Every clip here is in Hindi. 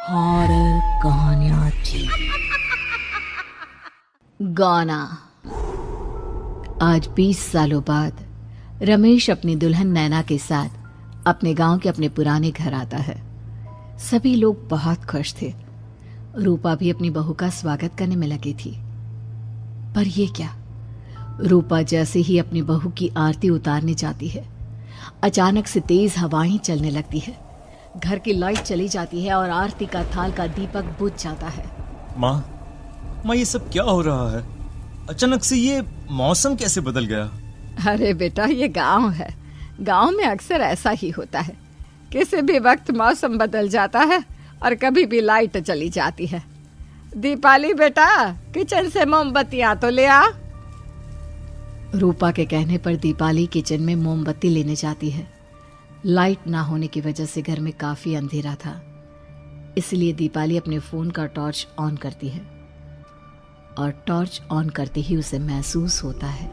हॉरर कहानियाँ थी। गाना। आज 20 सालों बाद रमेश अपनी दुल्हन नैना के साथ अपने गांव के अपने पुराने घर आता है। सभी लोग बहुत खुश थे। रूपा भी अपनी बहू का स्वागत करने में लगी थी। पर ये क्या, रूपा जैसे ही अपनी बहू की आरती उतारने जाती है, अचानक से तेज हवाएं चलने लगती है। घर की लाइट चली जाती है और आरती का थाल का दीपक बुझ जाता है। माँ, ये सब क्या हो रहा है? अचानक से ये मौसम कैसे बदल गया? अरे बेटा, ये गांव है। गांव में अक्सर ऐसा ही होता है। किसी भी वक्त मौसम बदल जाता है और कभी भी लाइट चली जाती है। दीपाली बेटा, किचन से मोमबत्तियां तो ले आ। रूपा के कहने पर दीपाली किचन में मोमबत्ती लेने जाती है। लाइट ना होने की वजह से घर में काफी अंधेरा था, इसलिए दीपाली अपने फोन का टॉर्च ऑन करती है और टॉर्च ऑन करते ही उसे महसूस होता है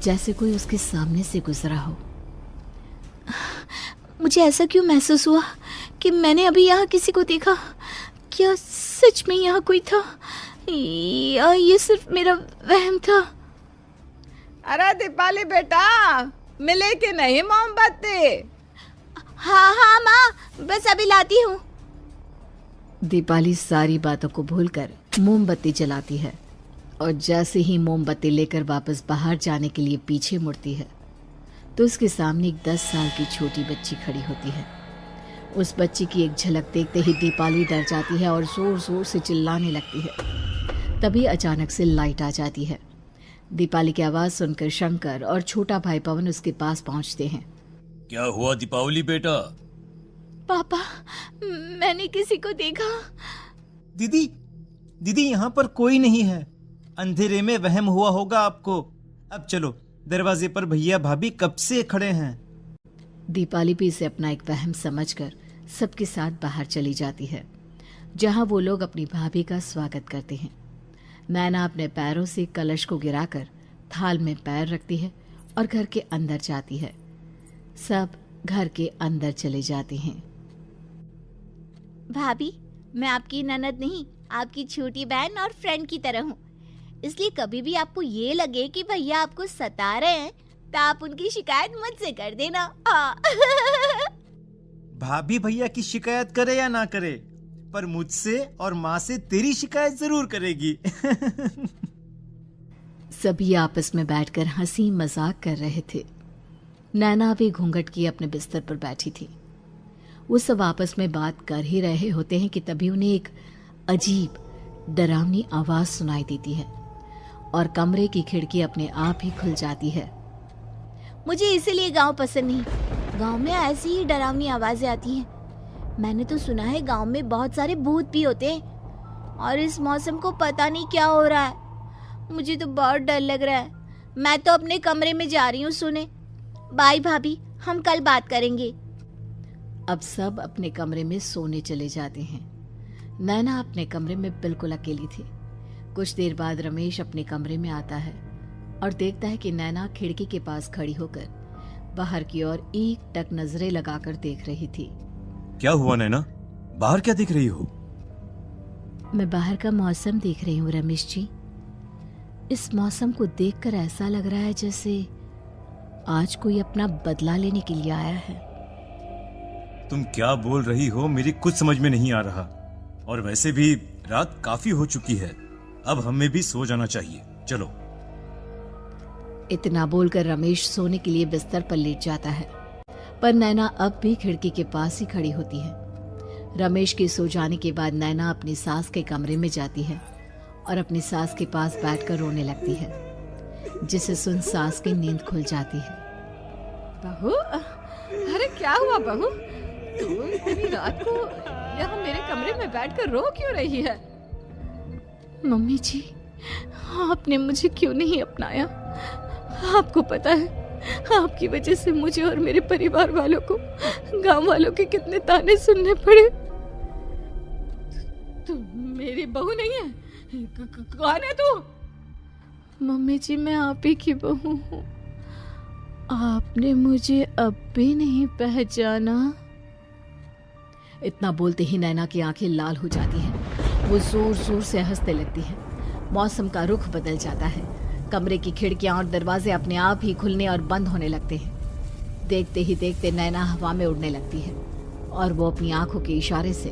जैसे कोई उसके सामने से गुजरा हो। मुझे ऐसा क्यों महसूस हुआ कि मैंने अभी यहाँ किसी को देखा? क्या सच में यहाँ कोई था या ये सिर्फ मेरा वहम था? अरे दीपाली बेटा, मिले कि नहीं मोमबत्ती? हाँ माँ, बस अभी लाती हूँ। दीपाली सारी बातों को भूलकर मोमबत्ती जलाती है और जैसे ही मोमबत्ती लेकर वापस बाहर जाने के लिए पीछे मुड़ती है तो उसके सामने एक 10 साल की छोटी बच्ची खड़ी होती है। उस बच्ची की एक झलक देखते ही दीपाली डर जाती है और जोर जोर से चिल्लाने लगती है। तभी अचानक से लाइट आ जाती है। दीपाली की आवाज सुनकर शंकर और छोटा भाई पवन उसके पास पहुंचते हैं। क्या हुआ दीपावली बेटा? पापा, मैंने किसी को देखा। दीदी यहाँ पर कोई नहीं है। अंधेरे में वहम हुआ होगा आपको। अब चलो, दरवाजे पर भैया भाभी कब से खड़े हैं। दीपाली भी इसे अपना एक वहम समझकर सबके साथ बाहर चली जाती है, जहां वो लोग अपनी भाभी का स्वागत करते हैं। नैना अपने पैरों से कलश को गिराकर थाल में पैर रखती है और घर के अंदर जाती है। सब घर के अंदर चले जाते हैं। भाभी, मैं आपकी ननद नहीं, आपकी छोटी बहन और फ्रेंड की तरह हूँ। इसलिए कभी भी आपको ये लगे कि भैया आपको सता रहे हैं तो आप उनकी शिकायत मुझसे कर देना। भाभी भैया की शिकायत करे या ना करे, पर मुझसे और माँ से तेरी शिकायत जरूर करेगी। सभी आपस में बैठकर हंसी मजाक कर रहे थे। नैना भी घूंघट किए अपने बिस्तर पर बैठी थी। वो सब आपस में बात कर ही रहे होते हैं कि तभी उन्हें एक अजीब डरावनी आवाज सुनाई देती है और कमरे की खिड़की अपने आप ही खुल जाती है। मुझे इसीलिए गांव पसंद नहीं। गांव में ऐसी ही डरावनी आवाजें आती हैं। मैंने तो सुना है गांव में बहुत सारे भूत भी होते हैं और इस मौसम को पता नहीं क्या हो रहा है। मुझे तो बहुत डर लग रहा है। मैं तो अपने कमरे में जा रही हूँ सोने। बाय भाभी, हम कल बात करेंगे। अब सब अपने कमरे में सोने चले जाते हैं। नैना अपने कमरे में बिल्कुल अकेली थी। कुछ देर बाद रमेश अपने कमरे में आता है और देखता है कि नैना खिड़की के पास खड़ी होकर बाहर की ओर एक टक नजरें लगाकर देख रही थी। क्या हुआ नैना? बाहर क्या देख रही हो? मैं बाहर का मौसम देख रही हूँ रमेश जी। इस मौसम को देखकर ऐसा लग रहा है जैसे आज कोई अपना बदला लेने के लिए आया है। तुम क्या बोल रही हो? मेरी कुछ समझ में नहीं आ रहा। और वैसे भी रात काफी हो चुकी है, अब हमें भी सो जाना चाहिए। चलो। इतना बोलकर रमेश सोने के लिए बिस्तर पर लेट जाता है, पर नैना अब भी खिड़की के पास ही खड़ी होती है। रमेश के सो जाने के बाद नैना अपनी सास के कमरे में जाती है और अपनी सास के पास बैठकर रोने लगती है, जिसे सुन सास की नींद खुल जाती है। बहू, अरे क्या हुआ बहू? तू इतनी रात को यहाँ मेरे कमरे में बैठकर रो क्यों रही है? मम्मी जी, आपने मुझे क्यों नहीं अपनाया? आपको पता है, आपकी वजह से मुझे और मेरे परिवार वालों को गांव वालों के कितने ताने सुनने पड़े। तू मेरी बहू नहीं है? कौन है तू? मम्मी जी, मैं आप ही की बहू हूँ। आपने मुझे अब भी नहीं पहचाना? इतना बोलते ही नैना की आंखें लाल हो जाती हैं। वो जोर जोर से हंसने लगती है। मौसम का रुख बदल जाता है। कमरे की खिड़कियां और दरवाजे अपने आप ही खुलने और बंद होने लगते हैं। देखते ही देखते नैना हवा में उड़ने लगती है और वो अपनी आंखों के इशारे से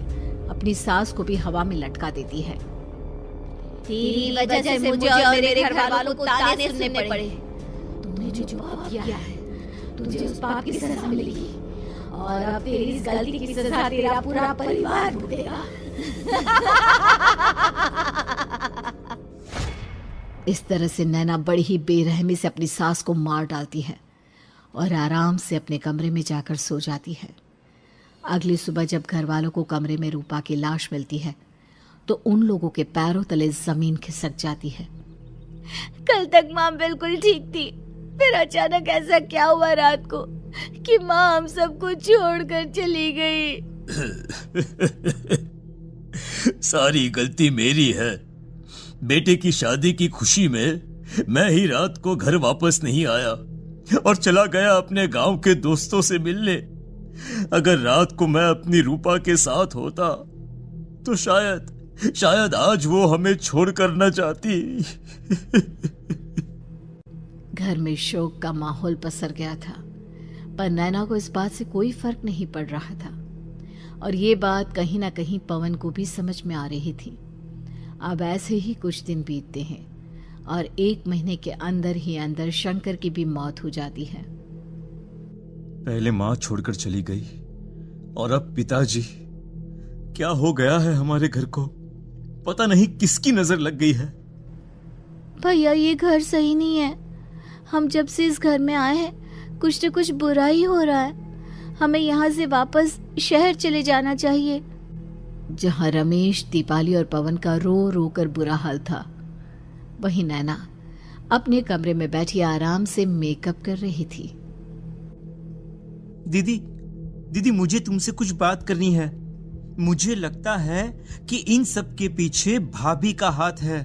अपनी सांस को भी हवा में लटका देती है। तेरी वजह से मुझे और मेरे घर वालों को ताने सुनने पड़े। तूने जो पाप किया है, तुझे उस पाप की सजा मिलेगी और अब तेरी इस गलती की सजा तेरा पूरा परिवार भुगतेगा। इस तरह से नैना बड़ी ही बेरहमी से अपनी सास को मार डालती है और आराम से अपने कमरे में जाकर सो जाती है। अगली सुबह जब घर वालों को कमरे में रूपा की लाश मिलती है तो उन लोगों के पैरों तले जमीन खिसक जाती है। कल तक माँ बिल्कुल ठीक थी, फिर अचानक ऐसा क्या हुआ रात को कि माँ हम सबको छोड़कर चली गई। सारी गलती मेरी है। बेटे की शादी की खुशी में मैं ही रात को घर वापस नहीं आया और चला गया अपने गांव के दोस्तों से मिलने। अगर रात को मैं अपनी रूपा के साथ होता तो शायद आज वो हमें छोड़कर न जाती। घर में शोक का माहौल पसर गया था, पर नैना को इस बात से कोई फर्क नहीं पड़ रहा था और ये बात कहीं ना कहीं पवन को भी समझ में आ रही थी। अब ऐसे ही कुछ दिन बीतते हैं और 1 महीने के अंदर ही अंदर शंकर की भी मौत हो जाती है। पहले माँ छोड़कर चली गई और अब पिताजी। क्या हो गया है हमारे घर को? पता नहीं किसकी नजर लग गई है। भैया ये घर सही नहीं है। हम जब से इस घर में आए हैं कुछ न कुछ बुरा ही हो रहा है। हमें यहाँ से वापस शहर चले जाना चाहिए। जहाँ रमेश, दीपाली और पवन का रो रो कर बुरा हाल था, वहीं नैना अपने कमरे में बैठी आराम से मेकअप कर रही थी। दीदी मुझे तुमसे कुछ बात करनी है। मुझे लगता है कि इन सब के पीछे भाभी का हाथ है।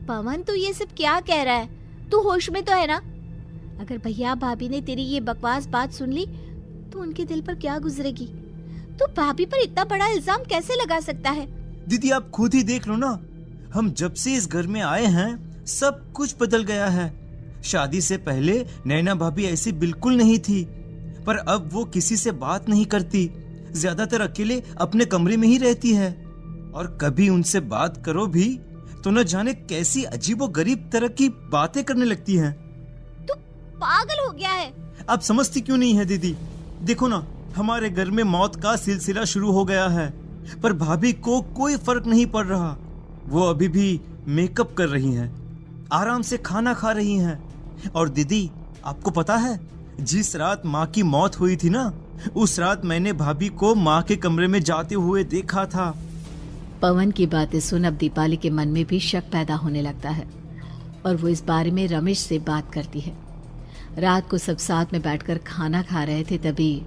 पवन तू ये सब क्या कह रहा है? तू होश में तो है ना? अगर भैया भाभी ने तेरी ये बकवास बात सुन ली तो उनके दिल पर क्या गुजरेगी? तू भाभी पर इतना बड़ा इल्जाम कैसे लगा सकता है? दीदी आप खुद ही देख लो ना। हम जब से इस घर में आए हैं सब कुछ बदल गया है। शादी से पहले नैना भाभी ऐसी बिल्कुल नहीं थी, पर अब वो किसी से बात नहीं करती। ज्यादातर अकेले अपने कमरे में ही रहती है और कभी उनसे बात करो भी तो न जाने कैसी अजीबोगरीब तरह की बातें करने लगती हैं। तू पागल हो गया है। आप समझती क्यों नहीं है दीदी? देखो ना, हमारे घर में मौत का सिलसिला शुरू हो गया है, पर भाभी को कोई फर्क नहीं पड़ रहा। वो अभी भी मेकअप कर रही हैं, आराम से खाना खा रही हैं। और दीदी आपको पता है, जिस रात माँ की मौत हुई थी ना, उस रात मैंने भाभी को माँ के कमरे में जाते हुए देखा था। पवन की बातें सुन अब दीपाली के मन में भी शक पैदा होने लगता है और वो इस बारे में रमेश से बात करती है। रात को सब साथ में बैठकर खाना खा रहे थे, तभी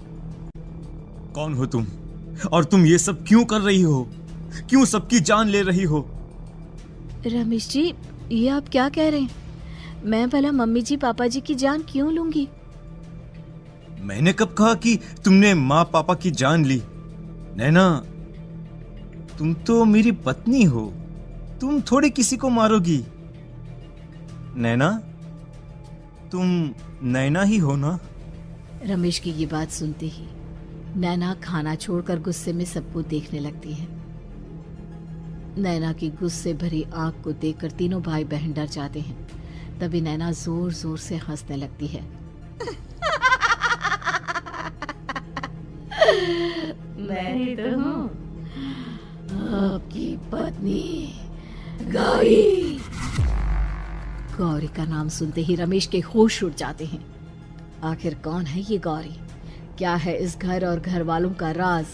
कौन हो तुम और तुम ये सब क्यों कर रही हो? क्यों सबकी जान ले रही हो? रमेश जी ये आप क्या कह रहे हैं? मैं भला मम्मी जी पापा जी की जान क्यों लूंगी? मैंने कब कहा कि तुमने माँ पापा की जान ली? नैना तुम तो मेरी पत्नी हो, तुम थोड़े किसी को मारोगी। नैना तुम नैना ही हो ना? रमेश की ये बात सुनते ही नैना खाना छोड़कर गुस्से में सबको देखने लगती है। नैना की गुस्से भरी आंख को देखकर तीनों भाई बहन डर जाते हैं। तभी नैना जोर जोर से हंसने लगती है। मैं तो हूँ आपकी पत्नी गौरी। गौरी का नाम सुनते ही रमेश के होश उड़ जाते हैं। आखिर कौन है ये गौरी? क्या है इस घर और घर वालों का राज?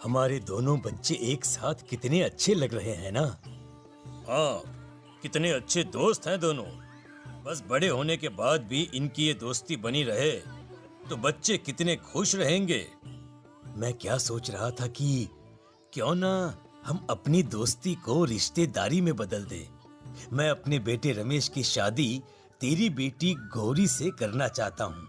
हमारे दोनों बच्चे एक साथ कितने अच्छे लग रहे हैं ना? हाँ, कितने अच्छे दोस्त हैं दोनों। बस बड़े होने के बाद भी इनकी ये दोस्ती बनी रहे तो बच्चे कितने खुश रहेंगे। मैं क्या सोच रहा था कि क्यों ना हम अपनी दोस्ती को रिश्तेदारी में बदल दें। मैं अपने बेटे रमेश की शादी तेरी बेटी गौरी से करना चाहता हूँ।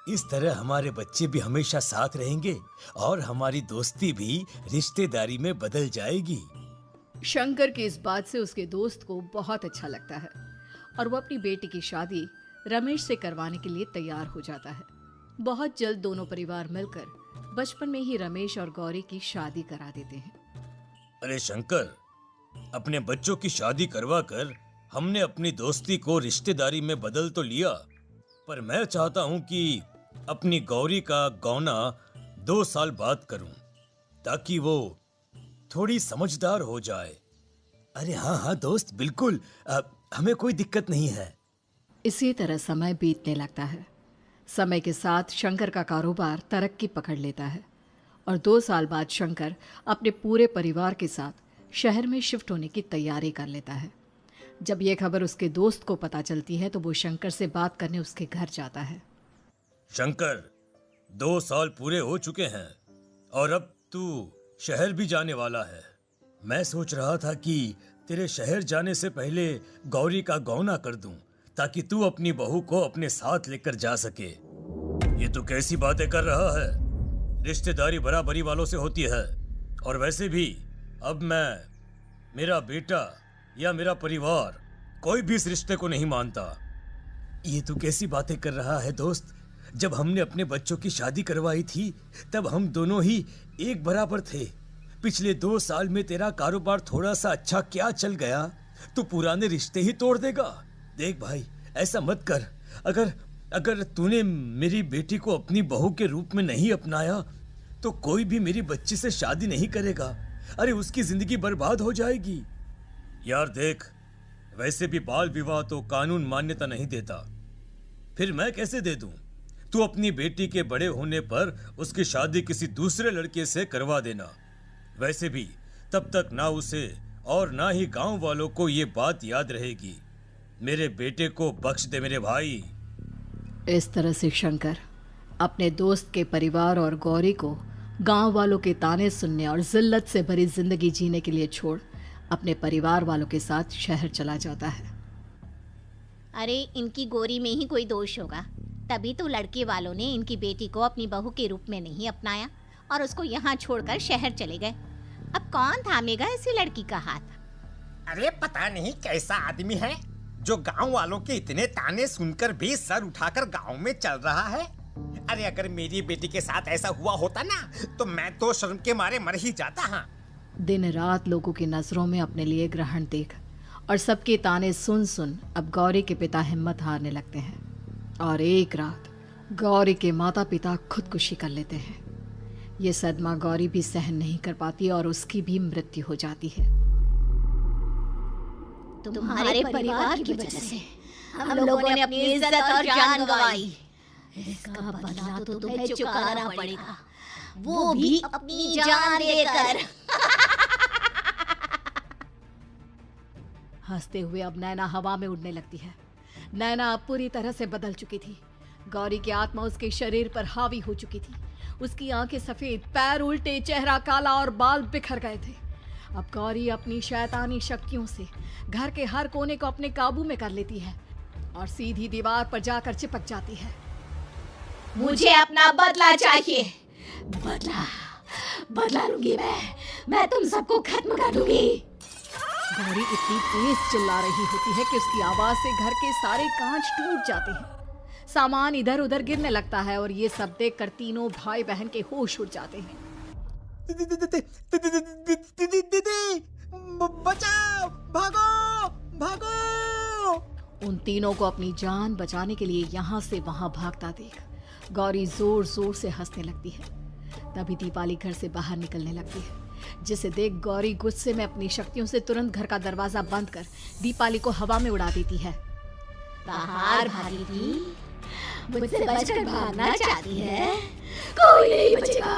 इस तरह हमारे बच्चे भी हमेशा साथ रहेंगे और हमारी दोस्ती भी रिश्तेदारी में बदल जाएगी। शंकर की इस बात से उसके दोस्त को बहुत अच्छा लगता है और वो अपनी बेटी की शादी रमेश से करवाने के लिए तैयार हो जाता है। बहुत जल्द दोनों परिवार मिलकर बचपन में ही रमेश और गौरी की शादी करा देते हैं। अरे शंकर, अपने बच्चों की शादी करवा कर हमने अपनी दोस्ती को रिश्तेदारी में बदल तो लिया, पर मैं चाहता हूं कि अपनी गौरी का गौना 2 साल बाद करूं, ताकि वो थोड़ी समझदार हो जाए। अरे हाँ दोस्त, बिल्कुल, हमें कोई दिक्कत नहीं है। इसी तरह समय बीतने लगता है। समय के साथ शंकर का कारोबार तरक्की पकड़ लेता है और 2 साल बाद शंकर अपने पूरे परिवार के साथ शहर में शिफ्ट होने की तैयारी कर लेता है। जब ये खबर उसके दोस्त को पता चलती है तो वो शंकर से बात करने उसके घर जाता है। शंकर, 2 साल पूरे हो चुके हैं और अब तू शहर भी जाने वाला है। मैं सोच रहा था कि तेरे शहर जाने से पहले गौरी का गौना कर दूं, ताकि तू अपनी बहू को अपने साथ लेकर जा सके। ये तू कैसी बातें कर रहा है? रिश्तेदारी बराबरी वालों से होती है, और वैसे भी अब मेरा बेटा या मेरा परिवार कोई भी इस रिश्ते को नहीं मानता। ये तू कैसी बातें कर रहा है दोस्त? जब हमने अपने बच्चों की शादी करवाई थी तब हम दोनों ही एक बराबर थे। पिछले 2 साल में तेरा कारोबार थोड़ा सा अच्छा क्या चल गया, तू पुराने रिश्ते ही तोड़ देगा। देख भाई, ऐसा मत कर। अगर तूने मेरी बेटी को अपनी बहू के रूप में नहीं अपनाया तो कोई भी मेरी बच्ची से शादी नहीं करेगा। अरे उसकी जिंदगी बर्बाद हो जाएगी। यार देख, वैसे भी बाल विवाह तो कानून मान्यता नहीं देता, फिर मैं कैसे दे दूं? तू अपनी बेटी के बड़े होने पर उसकी शादी किसी दूसरे लड़के से करवा देना। वैसे भी तब तक ना उसे और ना ही गांव वालों को ये बात याद रहेगी। मेरे बेटे को बख्श दे मेरे भाई। इस तरह से शंकर अपने दोस्त के परिवार और गौरी को गांव वालों के ताने सुनने और जिल्लत से भरी जिंदगी जीने के लिए छोड़ अपने परिवार वालों के साथ शहर चला जाता है। अरे इनकी गोरी में ही कोई दोष होगा, तभी तो लड़के वालों ने इनकी बेटी को अपनी बहू के रूप में नहीं अपनाया और उसको यहाँ छोड़कर शहर चले गए। अब कौन थामेगा ऐसी लड़की का हाथ? अरे पता नहीं कैसा आदमी है जो गांव वालों के इतने ताने सुनकर भी सर उठाकर गांव में चल रहा है। अरे अगर मेरी बेटी के साथ ऐसा हुआ होता ना तो मैं तो शर्म के मारे मर ही जाता। हाँ, दिन रात लोगों की नजरों में अपने लिए ग्रहण देख और सबके ताने सुन सुन अब गौरी के पिता हिम्मत हारने लगते हैं और एक रात गौरी के माता पिता खुदकुशी कर लेते हैं। ये सदमा गौरी भी सहन नहीं कर पाती और उसकी भी मृत्यु हो जाती है। तुम्हारे परिवार की वजह से हम लोगों ने अपनी इज्जत और जान गंवाई। इसका बदला तो तुम्हें चुकाना पड़ेगा, वो भी अपनी जान देकर। हंसते हुए अब नैना हवा में उड़ने लगती है। नैना अब पूरी तरह से बदल चुकी थी। गौरी की आत्मा उसके शरीर पर हावी हो चुकी थी। उसकी आंखें सफेद, पैर उल्टे, चेहरा काला और बाल बिखर गए थे। अब गौरी अपनी शैतानी शक्तियों से घर के हर कोने को अपने काबू में कर लेती है और सीधी दीवार पर जाकर चिपक जाती है। मुझे अपना बदला चाहिए। बदला लूंगी मैं तुम सबको खत्म कर दूंगी। गौरी इतनी तेज चिल्ला रही होती है कि उसकी आवाज से घर के सारे कांच टूट जाते हैं। सामान इधर उधर गिरने लगता है और ये सब देखकर तीनों भाई बहन के होश उड़ जाते हैं। बचाओ, भागो भागो। उन तीनों को अपनी जान बचाने के लिए यहाँ से वहां भागता देख गौरी जोर जोर से हंसने लगती है। तभी दीपाली घर से बाहर निकलने लगती है, जिसे देख गौरी गुस्से में अपनी शक्तियों से तुरंत घर का दरवाजा बंद कर दीपाली को हवा में उड़ा देती है। बाहर भागी थी, मुझसे बचकर भागना चाहती है? कोई नहीं बचेगा,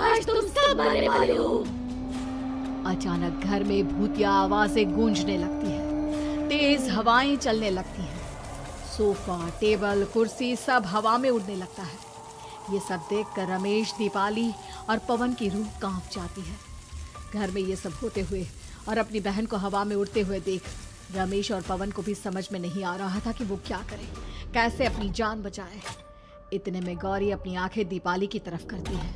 आज तुम सब मरने वाले हो। अचानक घर में भूतिया आवाजें गूंजने लगती है, तेज हवाएं चलने लगती हैं। सोफा, टेबल, कुर्सी सब हवा में उड़ने लगता है। ये सब देखकर रमेश, दीपाली और पवन की रूह कांप जाती है। घर में ये सब होते हुए और अपनी बहन को हवा में उड़ते हुए देख रमेश और पवन को भी समझ में नहीं आ रहा था कि वो क्या करे, कैसे अपनी जान बचाए। इतने में गौरी अपनी आंखें दीपाली की तरफ करती है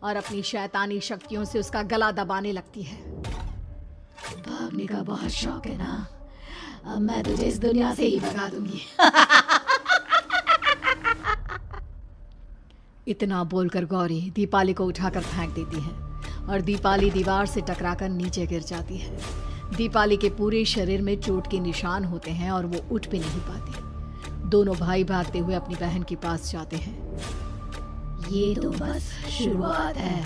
और अपनी शैतानी शक्तियों से उसका गला दबाने लगती है। भागने का बहुत शौक है ना? अब मैं तुझे इस दुनिया से ही भगा दूंगी। इतना बोलकर गौरी दीपाली को उठाकर फेंक देती है और दीपाली दीवार से टकराकर नीचे गिर जाती है। दीपाली के पूरे शरीर में चोट के निशान होते हैं और वो उठ भी नहीं पाती। दोनों भाई भागते हुए अपनी बहन के पास जाते हैं। ये तो बस शुरुआत है,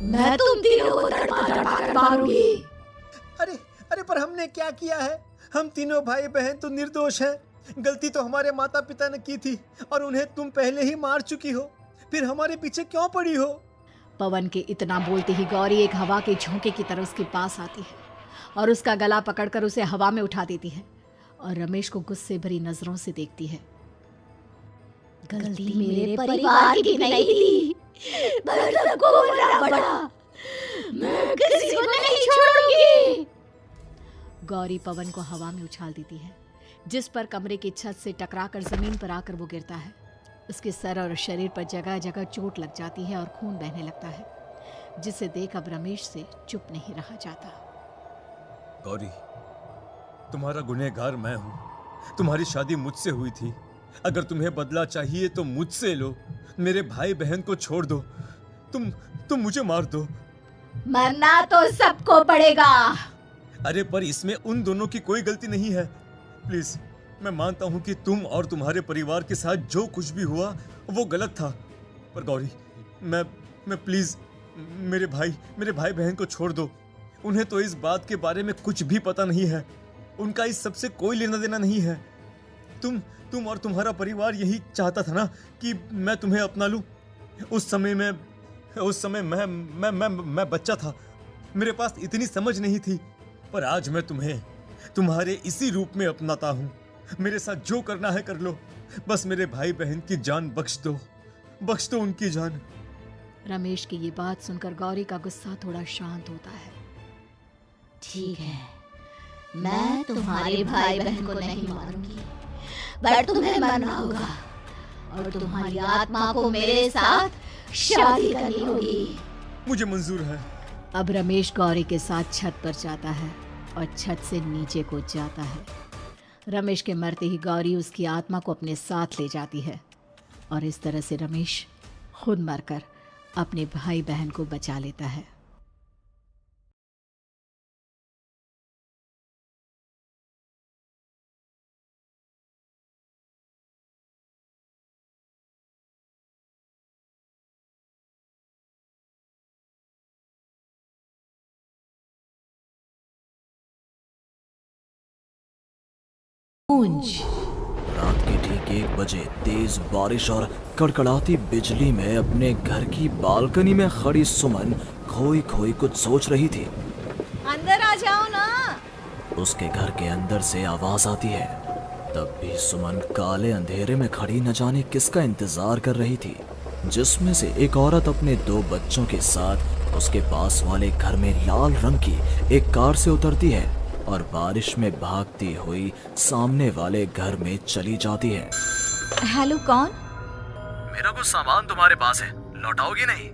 मैं तुम तीनों को तड़पा कर मारूंगी। अरे अरे, पर हमने क्या किया है? हम तीनों भाई बहन तो निर्दोष हैं। गलती तो हमारे माता पिता ने की थी और उन्हें तुम पहले ही मार चुकी हो, फिर हमारे पीछे क्यों पड़ी हो? पवन के इतना बोलते ही गौरी एक हवा के झोंके की तरह उसके पास आती है और उसका गला पकड़कर उसे हवा में उठा देती है और रमेश को गुस्से भरी नजरों से देखती है। गलती मेरे परिवार की नहीं थी, पर सबको मरना पड़ा। मैं किसी को नहीं छोड़ूंगी। गौरी पवन को हवा में उछाल देती है, जिस पर कमरे की छत से टकराकर जमीन पर आकर वो गिरता है। उसके सर और शरीर पर जगह जगह चोट लग जाती है और खून बहने लगता है, जिसे देख अब रमेश से चुप नहीं रहा जाता। गौरी, तुम्हारा गुनहगार मैं हूँ। तुम्हारी शादी मुझसे हुई थी। अगर तुम्हें बदला चाहिए तो मुझसे लो। मेरे भाई बहन को छोड़ दो। तुम मुझे मार दो। मरना तो सबको पड़ेगा। अरे पर इसमें उन दोनों की कोई गलती नहीं है। प्लीज, मैं मानता हूँ कि तुम और तुम्हारे परिवार के साथ जो कुछ भी हुआ वो गलत था, पर गौरी, मैं प्लीज मेरे भाई बहन को छोड़ दो। उन्हें तो इस बात के बारे में कुछ भी पता नहीं है। उनका इस सबसे कोई लेना देना नहीं है। तुम और तुम्हारा परिवार यही चाहता था ना कि मैं तुम्हें अपना लूं। उस समय मैं बच्चा था, मेरे पास इतनी समझ नहीं थी, पर आज मैं तुम्हें तुम्हारे इसी रूप में अपनाता हूं। मेरे साथ जो करना है कर लो, बस मेरे भाई बहन की जान बख्श दो उनकी जान। रमेश की ये बात सुनकर गौरी का गुस्सा थोड़ा शांत होता है। ठीक है, मैं तुम्हारे भाई बहन को नहीं मारूंगी, पर तुम्हें मरना होगा और तुम्हारी आत्मा को मेरे साथ शादी करनी होगी। मुझे मंजूर है। अब रमेश गौरी के साथ छत पर जाता है और छत से नीचे को जाता है। रमेश के मरते ही गौरी उसकी आत्मा को अपने साथ ले जाती है और इस तरह से रमेश खुद मरकर अपने भाई बहन को बचा लेता है। रात के ठीक 1 बजे तेज बारिश और कड़कड़ाती बिजली में अपने घर की बालकनी में खड़ी सुमन खोई खोई कुछ सोच रही थी। अंदर आ जाओ ना। उसके घर के अंदर से आवाज आती है। तब भी सुमन काले अंधेरे में खड़ी न जाने किसका इंतजार कर रही थी, जिसमें से एक औरत अपने 2 बच्चों के साथ उसके पास वाले घर में लाल रंग की एक कार से उतरती है और बारिश में भागती हुई सामने वाले घर में चली जाती है। हेलो, कौन? मेरा कुछ सामान तुम्हारे पास है, लौटाओगी नहीं?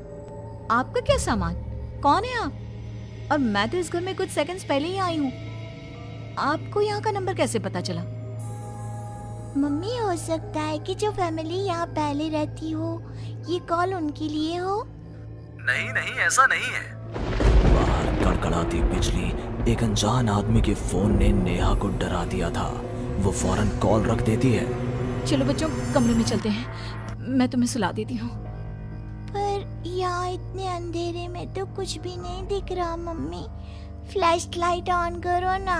आपका क्या सामान? कौन है आप? और मैं तो इस घर में कुछ सेकंड्स पहले ही आई हूँ। आपको यहाँ का नंबर कैसे पता चला? मम्मी, हो सकता है कि जो फैमिली यहाँ पहले रहती हो, ये कॉल उनके लिए हो। नहीं, ऐसा नहीं है। बाहर कड़कड़ाती बिजली एक अनजान आदमी के फोन ने नेहा को डरा दिया था। वो फौरन कॉल रख देती है। चलो बच्चों, कमरे में चलते हैं, मैं तुम्हें सुला देती हूँ। पर यहाँ इतने अंधेरे में तो कुछ भी नहीं दिख रहा मम्मी। फ्लैश लाइट ऑन करो ना।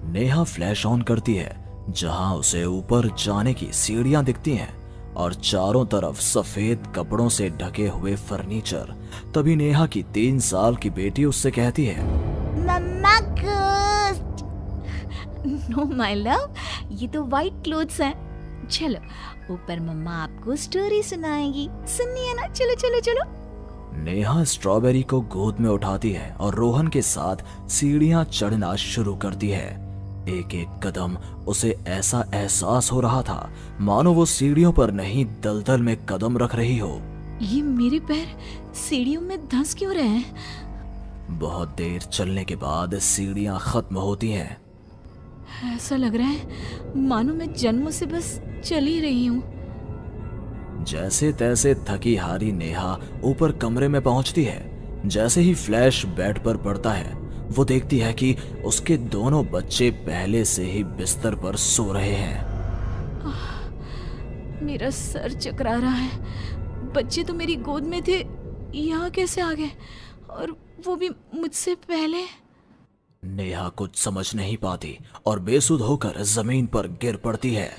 नेहा फ्लैश ऑन करती है, जहाँ उसे ऊपर जाने की सीढ़ियाँ दिखती हैं और चारों तरफ सफेद कपड़ों से ढके हुए फर्नीचर। तभी नेहा की 3 साल की बेटी उससे कहती है, मम्मा घोस्ट। नो माय लव, ये तो वाइट क्लोथ्स हैं। चलो ऊपर मम्मा आपको स्टोरी सुनाएगी, सुननी है ना? चलो चलो चलो। नेहा स्ट्रॉबेरी को गोद में उठाती है और रोहन के साथ सीढ़ियां चढ़ना शुरू करती है। एक एक कदम उसे ऐसा एहसास हो रहा था मानो वो सीढ़ियों पर नहीं दलदल में कदम रख रही हो। ये मेरे पैर सीढ़ियों में धंस क्यों रहे हैं? बहुत देर चलने के बाद सीढ़ियां खत्म होती हैं। ऐसा लग रहा है मानो मैं जन्मों से बस चल ही रही हूँ। जैसे तैसे थकी हारी नेहा ऊपर कमरे में पहुंचती है। जैसे ही फ्लैश बेड पर पड़ता है वो देखती है कि उसके दोनों बच्चे पहले से ही बिस्तर पर सो रहे हैं। मेरा सर चकरा रहा है। बच्चे तो मेरी गोद में थे, यहाँ कैसे आ गए? और वो भी मुझसे पहले। नेहा कुछ समझ नहीं पाती और बेसुध होकर जमीन पर गिर पड़ती है।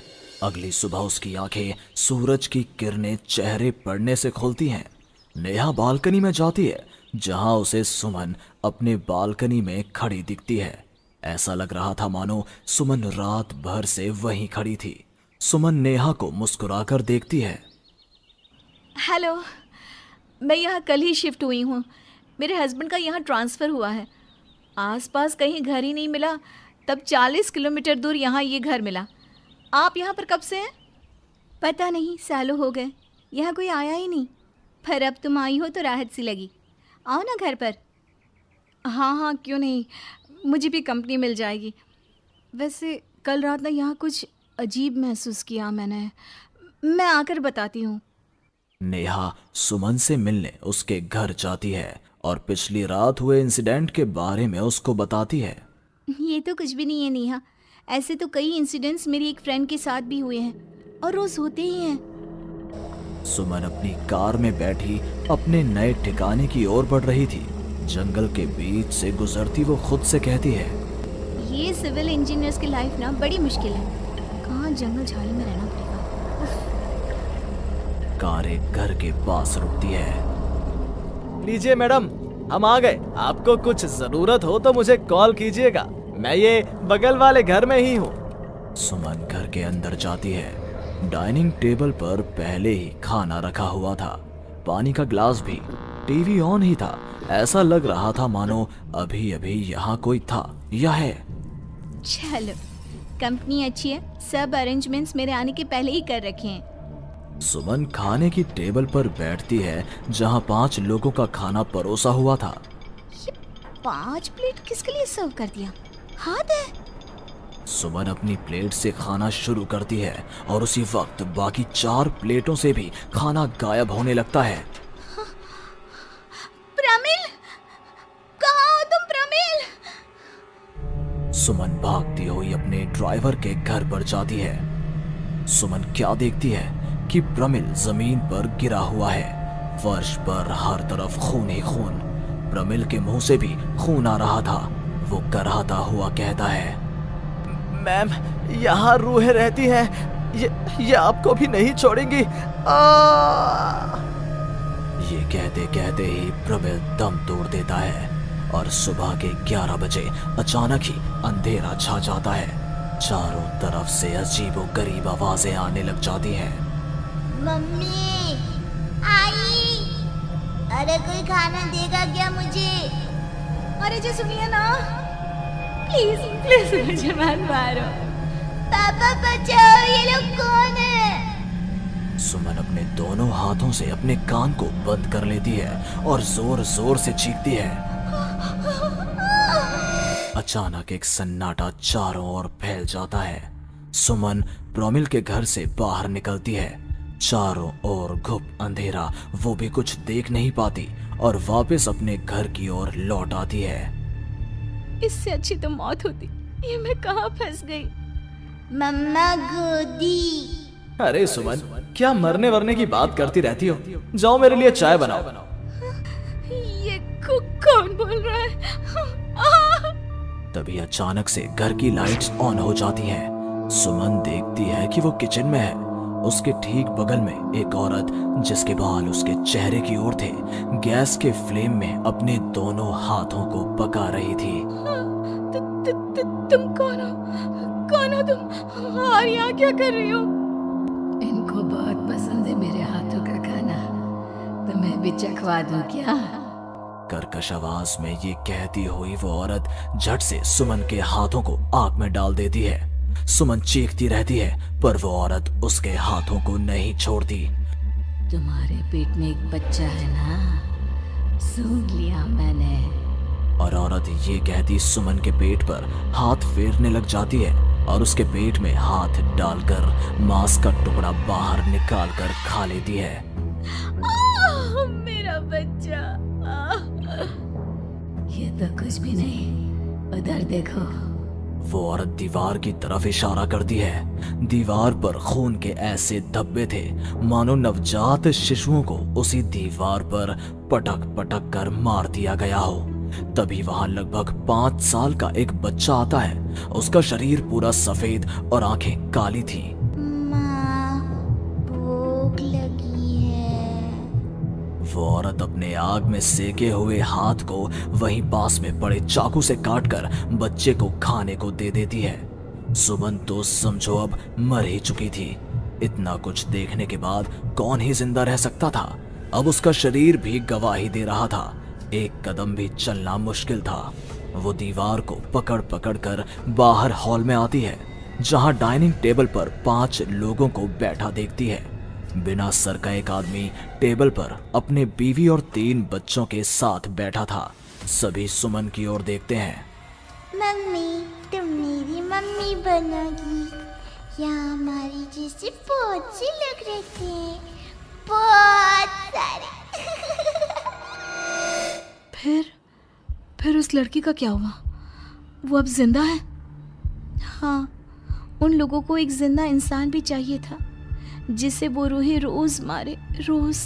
अगली सुबह उसकी आंखें सूरज की किरणें चेहरे पड़ने से खुलती हैं। नेहा बालकनी में जाती है जहां उसे सुमन अपने बालकनी में खड़ी दिखती है। ऐसा लग रहा था मानो सुमन रात भर से वहीं खड़ी थी। सुमन नेहा को मुस्कुराकर देखती है। हेलो, मैं यहाँ कल ही शिफ्ट हुई हूँ। मेरे हस्बैंड का यहाँ ट्रांसफ़र हुआ है। आसपास कहीं घर ही नहीं मिला, तब 40 किलोमीटर दूर यहाँ ये घर मिला। आप यहाँ पर कब से हैं? पता नहीं, सालों हो गए, यहाँ कोई आया ही नहीं। पर अब तुम आई हो तो राहत सी लगी। आओ ना घर पर। हाँ हाँ, क्यों नहीं, मुझे भी कंपनी मिल जाएगी। वैसे कल रात ना यहाँ कुछ अजीब महसूस किया मैंने। मैं आकर बताती हूँ। नेहा सुमन से मिलने उसके घर जाती है और पिछली रात हुए इंसिडेंट के बारे में उसको बताती है। ये तो कुछ भी नहीं है नेहा। ऐसे तो कई इंसिडेंट्स मेरी एक फ्रेंड के साथ भी हुए हैं और रोज होते ही हैं। सुमन अपनी कार में बैठी अपने नए ठिकाने की ओर बढ़ रही थी। जंगल के बीच से गुजरती वो खुद से कहती है, ये सिविल इंजीनियर्स की लाइफ ना बड़ी मुश्किल है। कहाँ जंगल झाड़ी में रहना पड़ेगा। कार एक घर के पास रुकती है। लीजिए मैडम, हम आ गए। आपको कुछ जरूरत हो तो मुझे कॉल कीजिएगा। मैं ये बगल वाले घर में ही हूँ। सुमन घर के अंदर जाती है। डाइनिंग टेबल पर पहले ही खाना रखा हुआ था, पानी का ग्लास भी, टीवी ऑन ही था। ऐसा लग रहा था मानो अभी अभी यहाँ कोई था या है। चलो, कंपनी अच्छी है, सब अरेंजमेंट्स मेरे आने के पहले ही कर रखे हैं। सुमन खाने की टेबल पर बैठती है जहाँ 5 लोगों का खाना परोसा हुआ था। ये 5 प्लेट किसके लिए सर्व कर दिया? हाथ है। सुमन अपनी प्लेट से खाना शुरू करती है और उसी वक्त बाकी 4 प्लेटों से भी खाना गायब होने लगता है। प्रमिल, कहाँ हो तुम प्रमिल? सुमन भागती हुई अपने ड्राइवर के घर पर जाती है। सुमन क्या देखती है कि प्रमिल जमीन पर गिरा हुआ है। फर्श पर हर तरफ खून ही खून। प्रमिल के मुंह से भी खून आ रहा था। वो कराहता हुआ कहता है, मैम, यहाँ रूहें रहती हैं। ये आपको भी नहीं छोड़ेंगी। ये कहते कहते ही प्रमिल दम तोड़ देता है और सुबह के 11 बजे अचानक ही अंधेरा छा जाता है। चारों तरफ से अजीबोगरीब आवाजें आने लग जाती हैं। मम्मी आई, अरे कोई खाना देगा क्या मुझे? अरे जी सुनिए ना, प्लीज प्लीज मुझे मत मारो। पापा बचाओ, ये लोग कौन है? सुमन अपने दोनों हाथों से अपने कान को बंद कर लेती है और जोर जोर से चीखती है। अचानक एक सन्नाटा चारों ओर फैल जाता है। सुमन प्रमिल के घर से बाहर निकलती है। चारों ओर घुप अंधेरा, वो भी कुछ देख नहीं पाती और वापस अपने घर की ओर लौट आती है। इससे अच्छी तो मौत होती। ये मैं कहाँ फंस गई? मम्मा गोदी। अरे सुमन, क्या मरने वरने की बात करती रहती हो? जाओ मेरे लिए चाय बनाओ। ये कौन बोल रहा है? तभी अचानक से घर की लाइट्स ऑन हो जाती हैं। सुमन देखती है कि वो किचन में है। उसके ठीक बगल में एक औरत, जिसके बाल उसके चेहरे की ओर थे, गैस के फ्लेम में अपने दोनों हाथों को पका रही थी। तुम कौन हो? कौन हो तुम? और यहाँ क्या कर रही हो? इनको बहुत पसंद है मेरे हाथों का खाना, तो मैं भी चखवा दूं क्या? कर्कश आवाज में ये कहती हुई वो औरत झट से सुमन के हाथों को आग में डाल देती है। सुमन चीखती रहती है पर वो औरत उसके हाथों को नहीं छोड़ती। तुम्हारे पेट में एक बच्चा है ना, सुन लिया मैंने। और औरत ये कहती सुमन के पेट पर हाथ फेरने लग जाती है और उसके पेट में हाथ डालकर मांस का टुकड़ा बाहर निकाल कर खा लेती है। मेरा बच्चा। ये तो कुछ भी नहीं, उधर देखो। वो औरत दीवार की तरफ इशारा करती है। दीवार पर खून के ऐसे धब्बे थे मानो नवजात शिशुओं को उसी दीवार पर पटक पटक कर मार दिया गया हो। तभी वहां लगभग 5 साल का एक बच्चा आता है। उसका शरीर पूरा सफेद और आंखें काली थी। माँ, भूख लगी है। वो औरत अपने आग में सेके हुए हाथ को वहीं पास में पड़े चाकू से काटकर बच्चे को खाने को दे देती है। सुमन तो समझो अब मर ही चुकी थी। इतना कुछ देखने के बाद कौन ही जिंदा रह सकता था। अब उसका शरीर भी गवाही दे रहा था। एक कदम भी चलना मुश्किल था। वो दीवार को पकड़ पकड़ कर बाहर हॉल में आती है जहां डाइनिंग टेबल पर 5 लोगों को बैठा देखती है। बिना सर का एक आदमी टेबल पर अपने बीवी और 3 बच्चों के साथ बैठा था। सभी सुमन की ओर देखते हैं। मम्मी, तुम मेरी मम्मी बनोगी। यहाँ हमारी जैसे बहुत से लोग रहते हैं, बहुत सारे। फिर उस लड़की का क्या हुआ? वो अब जिंदा है? हाँ, उन लोगों को एक जिंदा इंसान भी चाहिए था जिसे वो रूहें रोज मारे, रोज।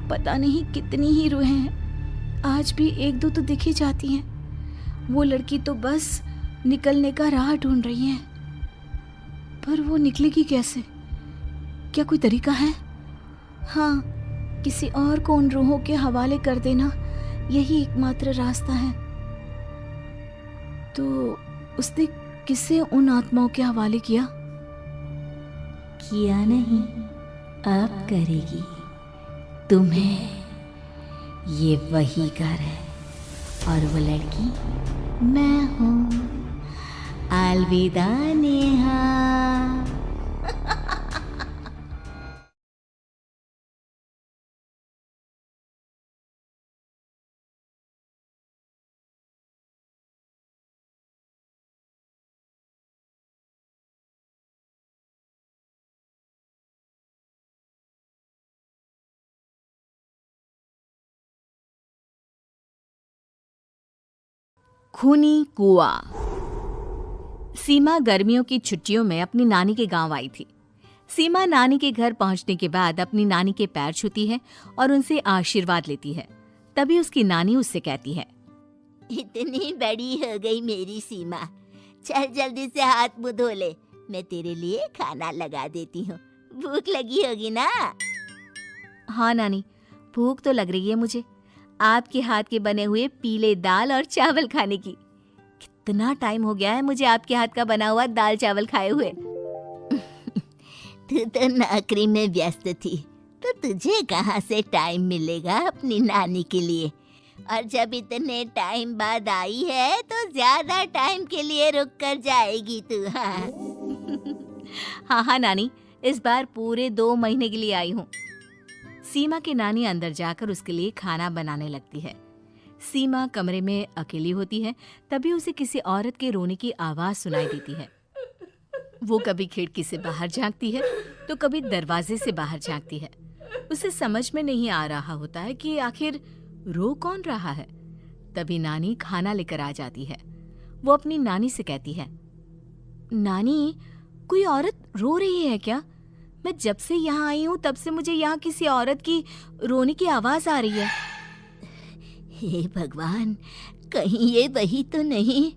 पता नहीं कितनी ही रूहें हैं, आज भी 1-2 तो दिख ही जाती हैं। वो लड़की तो बस निकलने का राह ढूंढ रही है, पर वो निकलेगी कैसे? क्या कोई तरीका है? हाँ, किसी और को उन रूहों के हवाले कर देना यही एकमात्र रास्ता है। तो उसने किसे उन आत्माओं के हवाले किया? किया नहीं, अब करेगी। तुम्हें ये वही घर है और वो लड़की मैं हूँ। अलविदा नेहा। खूनी कुआं। सीमा गर्मियों की छुट्टियों में अपनी नानी के गांव आई थी। सीमा नानी के घर पहुंचने के बाद अपनी नानी के पैर छूती है और उनसे आशीर्वाद लेती है। तभी उसकी नानी उससे कहती है, इतनी बड़ी हो गई मेरी सीमा, चल जल्दी से हाथ मुंह धो ले, मैं तेरे लिए खाना लगा देती हूँ। भूख लगी होगी ना? हाँ नानी, भूख तो लग रही है मुझे। आपके हाथ के बने हुए पीले दाल और चावल खाने की। कितना टाइम हो गया है मुझे आपके हाथ का बना हुआ दाल चावल खाए हुए। तू तो नौकरी में व्यस्त थी, तो तुझे कहाँ से टाइम मिलेगा अपनी नानी के लिए? और जब इतने टाइम बाद आई है तो ज्यादा टाइम के लिए रुक कर जाएगी तू। हाँ नानी, इस बार पूरे 2 महीने के लिए आई हूँ। सीमा की नानी अंदर जाकर उसके लिए खाना बनाने लगती है। सीमा कमरे में अकेली होती है, तभी उसे किसी औरत के रोने की आवाज सुनाई देती है। वो कभी खिड़की से बाहर झांकती है तो कभी दरवाजे से बाहर झांकती है। उसे समझ में नहीं आ रहा होता है कि आखिर रो कौन रहा है। तभी नानी खाना लेकर आ जाती है। वो अपनी नानी से कहती है, नानी, कोई औरत रो रही है क्या? मैं जब से यहाँ आई हूँ तब से मुझे यहाँ किसी औरत की रोने की आवाज आ रही है। हे भगवान, कहीं ये वही तो नहीं?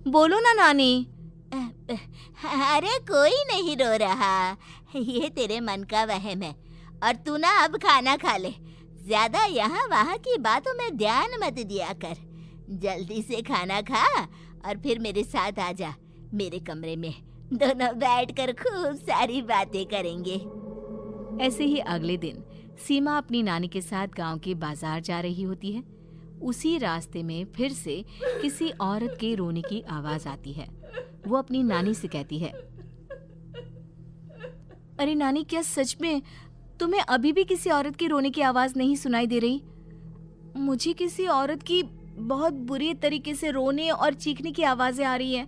बोलो ना नानी। अरे कोई नहीं रो रहा, ये तेरे मन का वहम है। और तू ना अब खाना खा ले, ज्यादा यहाँ वहाँ की बातों में ध्यान मत दिया कर। जल्दी से खाना खा और फिर मेरे साथ आ जा मेरे कमरे में। दोनों बैठकर खूब सारी बातें करेंगे। ऐसे ही अगले दिन सीमा अपनी नानी के साथ गांव के बाजार जा रही होती है। उसी रास्ते में फिर से किसी औरत के रोने की आवाज आती है। वो अपनी नानी से कहती है, अरे नानी, क्या सच में तुम्हें अभी भी किसी औरत की रोने की आवाज नहीं सुनाई दे रही? मुझे किसी औरत की बहुत बुरी तरीके से रोने और चीखने की आवाजें आ रही हैं।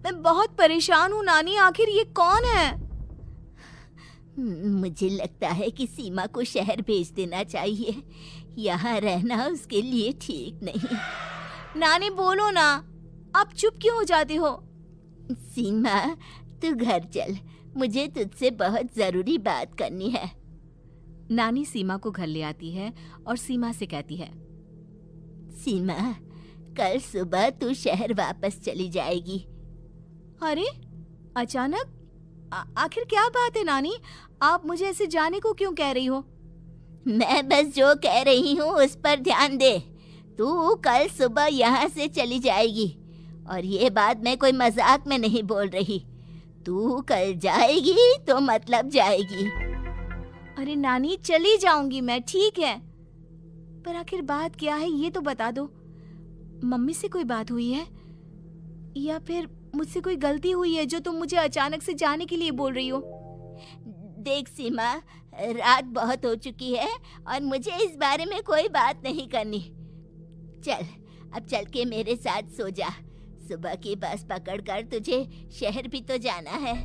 मैं बहुत परेशान हूँ नानी, आखिर ये कौन है? मुझे लगता है कि सीमा को शहर भेज देना चाहिए। यहाँ रहना उसके लिए ठीक नहीं। नानी बोलो ना, आप चुप क्यों हो जाते हो? सीमा, तू घर चल, मुझे तुझसे बहुत जरूरी बात करनी है। नानी सीमा को घर ले आती है और सीमा से कहती है, सीमा, कल सुबह तू शहर वापस चली जाएगी। अरे अचानक? आखिर क्या बात है नानी? आप मुझे ऐसे जाने को क्यों कह रही हो? मैं बस जो कह रही हूँ उस पर ध्यान दे। तू कल सुबह यहाँ से चली जाएगी, और ये बात मैं कोई मजाक में नहीं बोल रही। तू कल जाएगी तो मतलब जाएगी। अरे नानी, चली जाऊंगी मैं, ठीक है, पर आखिर बात क्या है ये तो बता दो। मम्मी से कोई बात हुई है या फिर मुझसे कोई गलती हुई है जो तुम मुझे अचानक से जाने के लिए बोल रही हो? देख सीमा, रात बहुत हो चुकी है और मुझे इस बारे में कोई बात नहीं करनी। चल, अब चल के मेरे साथ सो जा। सुबह की बस पकड़कर तुझे शहर भी तो जाना है।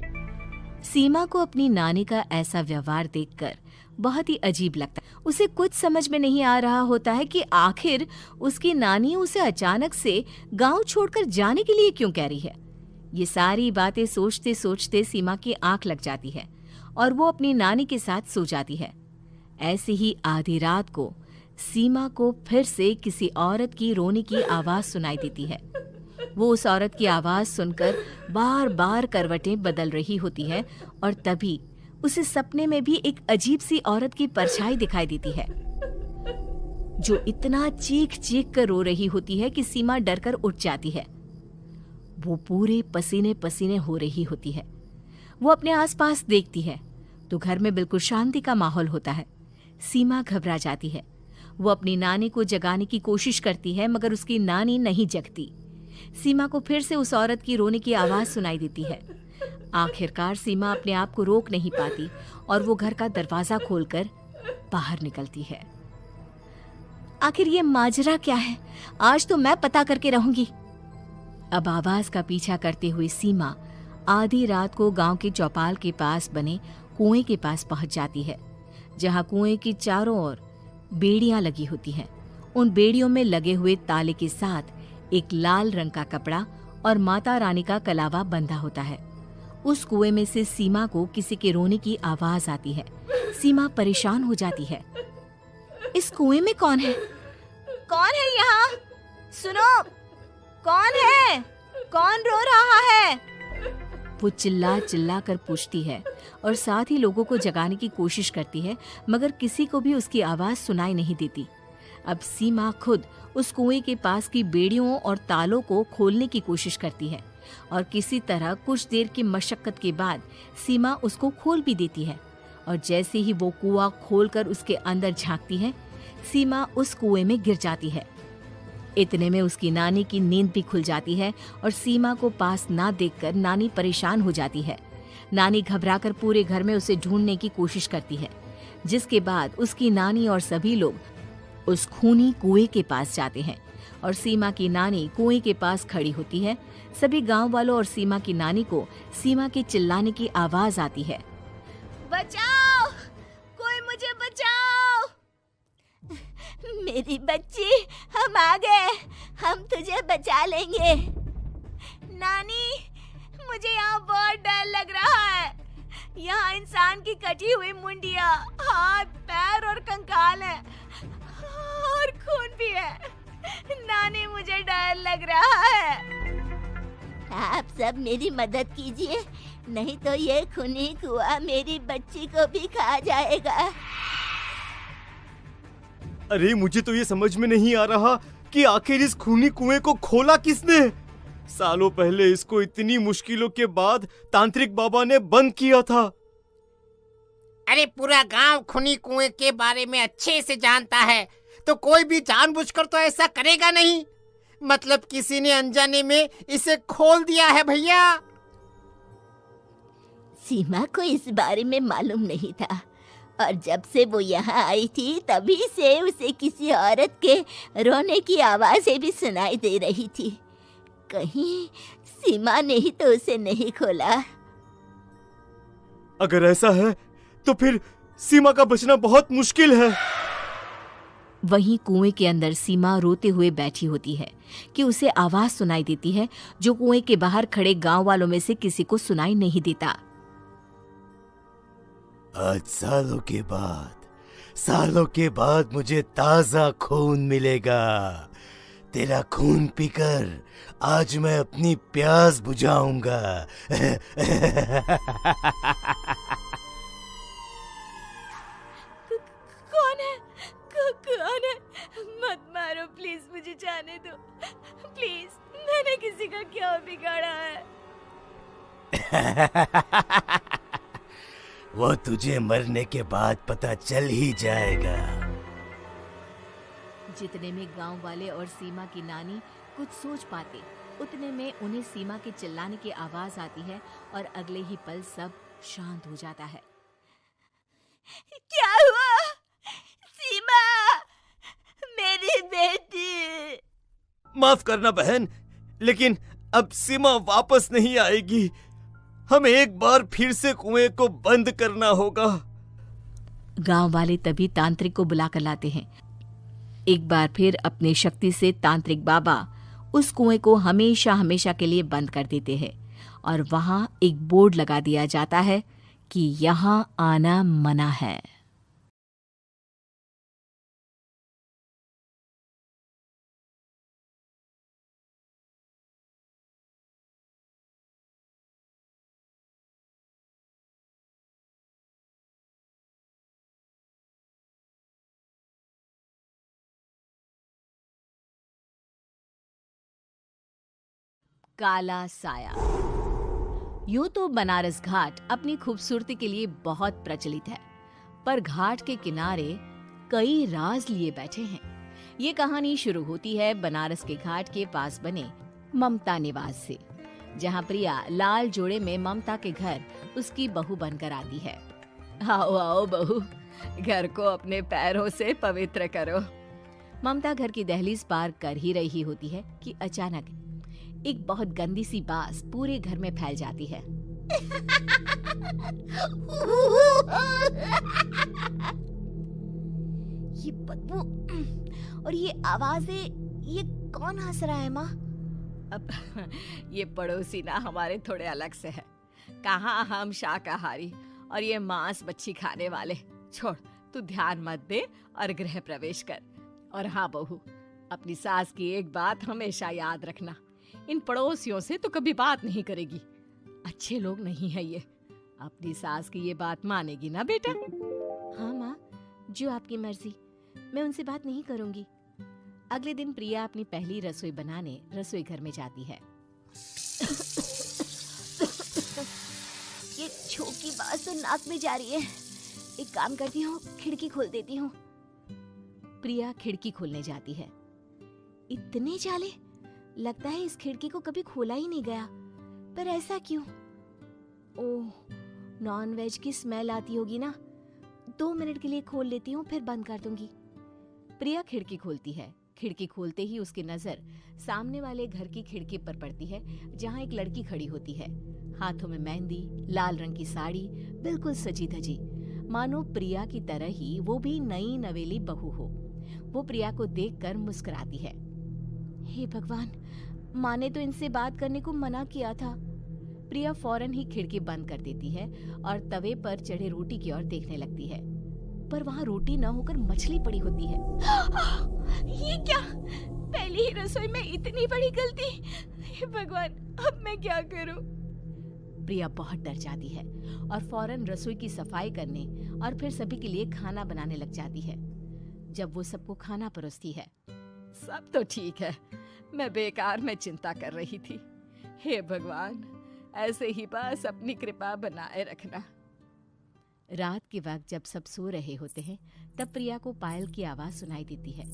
सीमा को अपनी नानी का ऐसा व्यवहार देखकर बहुत ही अजीब लगता है। उसे कुछ समझ में नहीं आ रहा होता है कि आखिर उसकी नानी उसे अचानक से गांव छोड़कर जाने के लिए क्यों कह रही है। ये सारी बातें सोचते सोचते सीमा की आंख लग जाती है और वो अपनी नानी के साथ सो जाती है। ऐसे ही आधी रात को सीमा को फिर से किसी औरत की रोने की आवाज सुनाई देती है। वो उस औरत की आवाज सुनकर बार बार करवटें बदल रही होती है और तभी उसे सपने में भी एक अजीब सी औरत की परछाई दिखाई देती है, जो इतना चीख चीख कर रो रही होती है कि सीमा डरकर उठ जाती है। वो पूरे पसीने पसीने हो रही होती है। वो अपने आसपास देखती है तो घर में बिल्कुल शांति का माहौल होता है। सीमा घबरा जाती है। वो अपनी नानी को जगाने की कोशिश करती है मगर उसकी नानी नहीं जगती। सीमा को फिर से उस औरत की रोने की आवाज सुनाई देती है। आखिरकार सीमा अपने आप को रोक नहीं पाती और वो घर का दरवाजा खोलकर बाहर निकलती है। आखिर ये माजरा क्या है? आज तो मैं पता करके रहूंगी। अब आवाज का पीछा करते हुए सीमा आधी रात को गांव के चौपाल के पास बने कुएं के पास पहुंच जाती है, जहां कुएं की चारों ओर बेड़ियां लगी होती हैं। उन बेड़ियों में लगे हुए ताले के साथ एक लाल रंग का कपड़ा और माता रानी का कलावा बंधा होता है। उस कुएं में से सीमा को किसी के रोने की आवाज आती है। सीमा परेशान हो जाती है। इस कुएं में कौन है? कौन है यहाँ? सुनो, कौन है? कौन रो रहा है? वो चिल्ला चिल्ला कर पूछती है और साथ ही लोगों को जगाने की कोशिश करती है, मगर किसी को भी उसकी आवाज सुनाई नहीं देती। अब सीमा खुद उस कुएं के पास की बेड़ियों और तालों को खोलने की कोशिश करती है और किसी तरह कुछ देर की मशक्कत के बाद सीमा उसको खोल भी देती है। और जैसे ही वो कुआं खोलकर उसके अंदर झांकती है, सीमा उस कुएं में गिर जाती है। इतने में उसकी नानी की नींद भी खुल जाती है और सीमा को पास ना देखकर नानी परेशान हो जाती है। नानी घबराकर पूरे घर में उसे ढूंढने की कोशिश करती है, जिसके बाद उसकी नानी और सभी लोग उस खूनी कुएं के पास जाते हैं और सीमा की नानी कुएं के पास खड़ी होती है। सभी गांव वालों और सीमा की नानी को सीमा के चिल्लाने की आवाज आती है, बचाओ, कोई मुझे बचाओ। मेरी बच्ची, हम आ गए, हम तुझे बचा लेंगे। नानी, मुझे यहाँ बहुत डर लग रहा है। यहाँ इंसान की कटी हुई मुंडिया, हाथ, पैर और कंकाल है और खून भी है। नानी, मुझे डर लग रहा है। आप सब मेरी मदद कीजिए, नहीं तो ये खूनी कुआं मेरी बच्ची को भी खा जाएगा। अरे मुझे तो ये समझ में नहीं आ रहा कि आखिर इस खूनी कुएं को खोला किसने। सालों पहले इसको इतनी मुश्किलों के बाद तांत्रिक बाबा ने बंद किया था। अरे पूरा गांव खूनी कुएं के बारे में अच्छे से जानता है। तो कोई भी जानबूझकर तो ऐसा करेगा नहीं। मतलब किसी ने अनजाने में इसे खोल दिया है भैया। सीमा को इस बारे में मालूम नहीं था और जब से वो यहाँ आई थी तभी से उसे किसी औरत के रोने की आवाजें भी सुनाई दे रही थी। कहीं सीमा ने ही तो उसे नहीं खोला। अगर ऐसा है तो फिर सीमा का बचना बहुत मुश्किल है। वहीं कुएं के अंदर सीमा रोते हुए बैठी होती है कि उसे आवाज सुनाई देती है जो कुएं के बाहर खड़े गांव वालों में से किसी को सुनाई नहीं देता। आज सालों के बाद मुझे ताजा खून मिलेगा। तेरा खून पीकर आज मैं अपनी प्यास बुझाऊंगा। कौन है? मत मारो प्लीज, मुझे जाने दो प्लीज। मैंने किसी का क्या बिगाड़ा है? वो तुझे मरने के बाद पता चल ही जाएगा। जितने में गांव वाले और सीमा की नानी कुछ सोच पाते उतने में उन्हें सीमा के चिल्लाने की आवाज आती है और अगले ही पल सब शांत हो जाता है। क्या हुआ? सीमा, मेरी बेटी। माफ करना बहन, लेकिन अब सीमा वापस नहीं आएगी। हमें एक बार फिर से कुएं को बंद करना होगा। गांव वाले तभी तांत्रिक को बुलाकर लाते हैं। एक बार फिर अपनी शक्ति से तांत्रिक बाबा उस कुएं को हमेशा हमेशा के लिए बंद कर देते हैं और वहां एक बोर्ड लगा दिया जाता है कि यहां आना मना है। काला साया। यूं तो बनारस घाट अपनी खूबसूरती के लिए बहुत प्रचलित है, पर घाट के किनारे कई राज लिए बैठे हैं। ये कहानी शुरू होती है बनारस के घाट के पास बने ममता निवास से, जहां प्रिया लाल जोड़े में ममता के घर उसकी बहू बनकर आती है। आओ आओ बहू, घर को अपने पैरों से पवित्र करो। ममता घर की दहलीज पार कर ही रही होती है कि अचानक एक बहुत गंदी सी बास पूरे घर में फैल जाती है। ये बदबू और ये आवाजें, ये कौन हंस रहा है माँ? अब ये पड़ोसी ना हमारे थोड़े अलग से है। कहाँ हम शाकाहारी और ये मांस मच्छी खाने वाले। छोड़, तू ध्यान मत दे और गृह प्रवेश कर। और हाँ बहू, अपनी सास की एक बात हमेशा याद रखना, इन पड़ोसियों से तो कभी बात नहीं करेगी। अच्छे लोग नहीं है ये। अपनी सास की ये बात मानेगी ना बेटा? हाँ माँ, जो आपकी मर्जी, मैं उनसे बात नहीं करूंगी। अगले दिन प्रिया अपनी पहली रसोई बनाने रसोई घर में जाती है। ये छोकी बात तो नाक में जा रही है। एक काम करती हूँ, खिड़की खोल देती हूँ। प्रिया खिड़की खोलने जाती है। इतने जाले, लगता है इस खिड़की को कभी खोला ही नहीं गया। पर ऐसा क्यों? ओह, नॉन वेज की स्मेल आती होगी ना। 2 मिनट के लिए खोल लेती हूँ, फिर बंद कर दूंगी। प्रिया खिड़की खोलती है। खिड़की खोलते ही उसकी नजर सामने वाले घर की खिड़की पर पड़ती है, जहाँ एक लड़की खड़ी होती है। हाथों में मेहंदी, लाल रंग की साड़ी, बिल्कुल सजी धजी, मानो प्रिया की तरह ही वो भी नई नवेली बहू हो। वो प्रिया को देखकर मुस्कुराती है। हे भगवान, माँ ने तो इनसे बात करने को मना किया था। प्रिया फौरन ही खिड़की बंद कर देती है और तवे पर चढ़े रोटी की ओर देखने लगती है, पर वहाँ रोटी न होकर मछली पड़ी होती है। ये क्या? पहली ही रसोई में इतनी बड़ी गलती। हे भगवान, अब मैं क्या करूं? प्रिया बहुत डर जाती है और फौरन रसोई की सफाई करने और फिर सभी के लिए खाना बनाने लग जाती है। जब वो सबको खाना परोसती है, सब तो ठीक है, मैं बेकार में चिंता कर रही थी। हे भगवान, ऐसे ही बस अपनी कृपा बनाए रखना। रात के वक्त जब सब सो रहे होते हैं तब प्रिया को पायल की आवाज सुनाई देती है,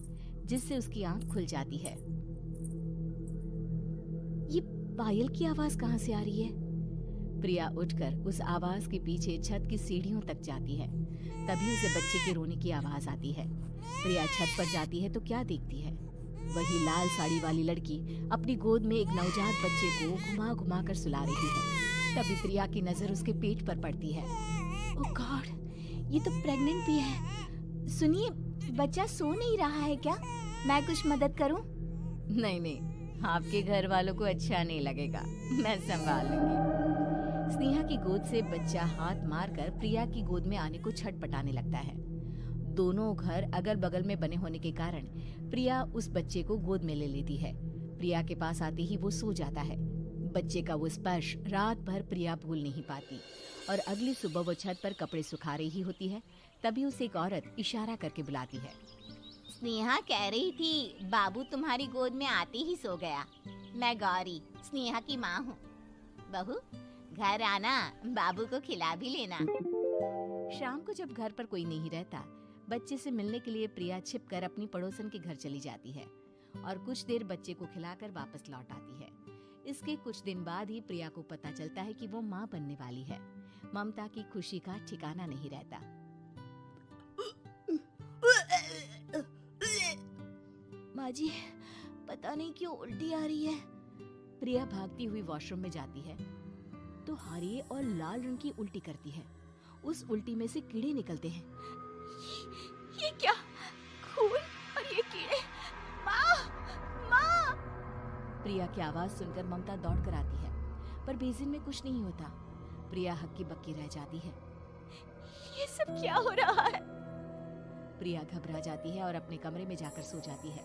जिससे उसकी आंख खुल जाती है। ये पायल की आवाज कहाँ से आ रही है? प्रिया उठकर उस आवाज के पीछे छत की सीढ़ियों तक जाती है। तभी उसे बच्चे के रोने की आवाज आती है। प्रिया छत पर जाती है तो क्या देखती है? वही लाल साड़ी वाली लड़की अपनी गोद में एक नवजात बच्चे को घुमा घुमा कर सुला रही है। तभी प्रिया की नजर उसके पेट पर पड़ती है। ओह गॉड, ये तो प्रेग्नेंट भी है। सुनिए, बच्चा सो नहीं रहा है क्या? मैं कुछ मदद करूं? नहीं, आपके घर वालों को अच्छा नहीं लगेगा, मैं संभाल लूंगी। स्नेहा की गोद से बच्चा हाथ मारकर प्रिया की गोद में आने को छटपटाने लगता है। दोनों घर अगल बगल में बने होने के कारण प्रिया उस बच्चे को गोद में ले लेती है। प्रिया के पास आते ही वो सो जाता है। बच्चे का वो स्पर्श रात भर प्रिया भूल नहीं पाती और अगली सुबह वो छत पर कपड़े सुखा रही होती है। तभी उसे एक औरत इशारा करके बुलाती है। स्नेहा कह रही थी बाबू तुम्हारी गोद में आते ही सो गया। मैं गौरी, स्नेहा की माँ हूँ। बहू, घर आना, बाबू को खिला भी लेना। शाम को जब घर पर कोई नहीं रहता, बच्चे से मिलने के लिए प्रिया छिपकर अपनी पड़ोसन के घर चली जाती है और कुछ देर बच्चे को खिलाकर वापस लौट आती है। इसके कुछ दिन बाद ही प्रिया को पता चलता है कि वो माँ बनने वाली है। ममता की खुशी का ठिकाना नहीं रहता। माँ जी, पता नहीं क्यों उल्टी आ रही है। प्रिया भागती हुई वॉशरूम में जाती है तो हरे और लाल रंग की उल्टी करती है। उस उल्टी में से कीड़े निकलते हैं। ये क्या? खून और ये कीड़े! माँ! माँ! प्रिया की आवाज सुनकर ममता दौड़ कर आती है, पर बेसिन में कुछ नहीं होता। प्रिया हक्की बक्की रह जाती है। ये सब क्या हो रहा है? प्रिया घबरा जाती है और अपने कमरे में जाकर सो जाती है।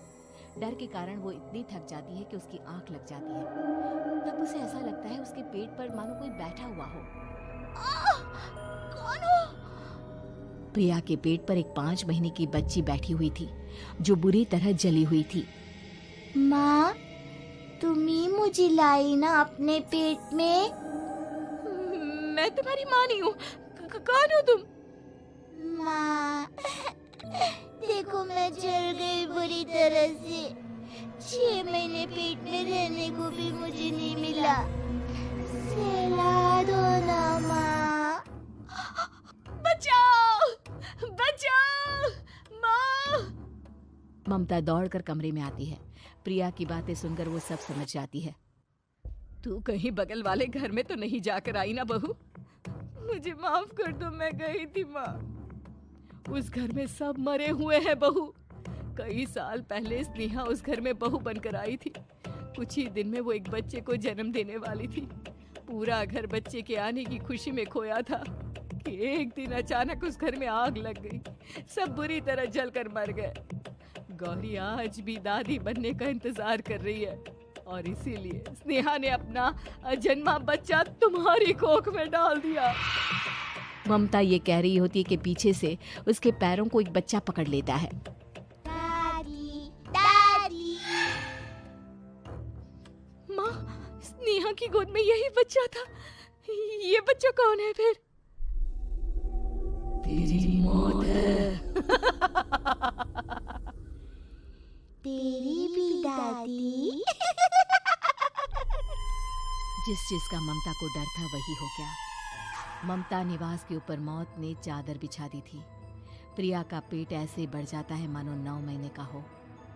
डर के कारण वो इतनी थक जाती है कि उसकी आंख लग जाती है। तब उसे ऐसा लगता है उसके पेट पर मानो कोई बैठा हुआ हो। कौन हो? प्रिया के पेट पर एक 5 महीने की बच्ची बैठी हुई थी जो बुरी तरह जली हुई थी। माँ, तुम ही मुझे लाई ना अपने पेट में? मैं तुम्हारी माँ नहीं हूँ। कौन हो तुम? माँ, देखो मैं जल गई बुरी तरह से। 6 महीने पेट में रहने को भी मुझे नहीं मिला। सहला दो ना माँ। बचाओ! बचाओ! माँ! ममता दौड़कर कमरे में आती है। प्रिया की बातें सुनकर वो सब समझ जाती है। तू कहीं बगल वाले घर में तो नहीं जाकर आई ना बहू? मुझे माफ कर दो, मैं गई थी माँ। उस घर में सब मरे हुए हैं बहू। कई साल पहले स्नेहा उस घर में बहू बनकर आई थी। कुछ ही दिन में वो एक बच्चे को जन्म देने वाली थी। पूरा घर बच्चे के आने की खुशी में खोया था कि एक दिन अचानक उस घर में आग लग गई। सब बुरी तरह जलकर मर गए। गौरी आज भी दादी बनने का इंतजार कर रही है और इसीलिए स्नेहा ने अपना अजन्मा बच्चा तुम्हारी कोख में डाल दिया। ममता ये कह रही होती है कि पीछे से उसके पैरों को एक बच्चा पकड़ लेता है। दादी, दादी। माँ, स्नेहा की गोद में यही बच्चा था। ये बच्चा कौन है फिर? तेरी मौत है। तेरी भी दादी। जिस चीज का ममता को डर था वही हो गया। ममता निवास के ऊपर मौत ने चादर बिछा दी थी। प्रिया का पेट ऐसे बढ़ जाता है मानो 9 महीने का हो।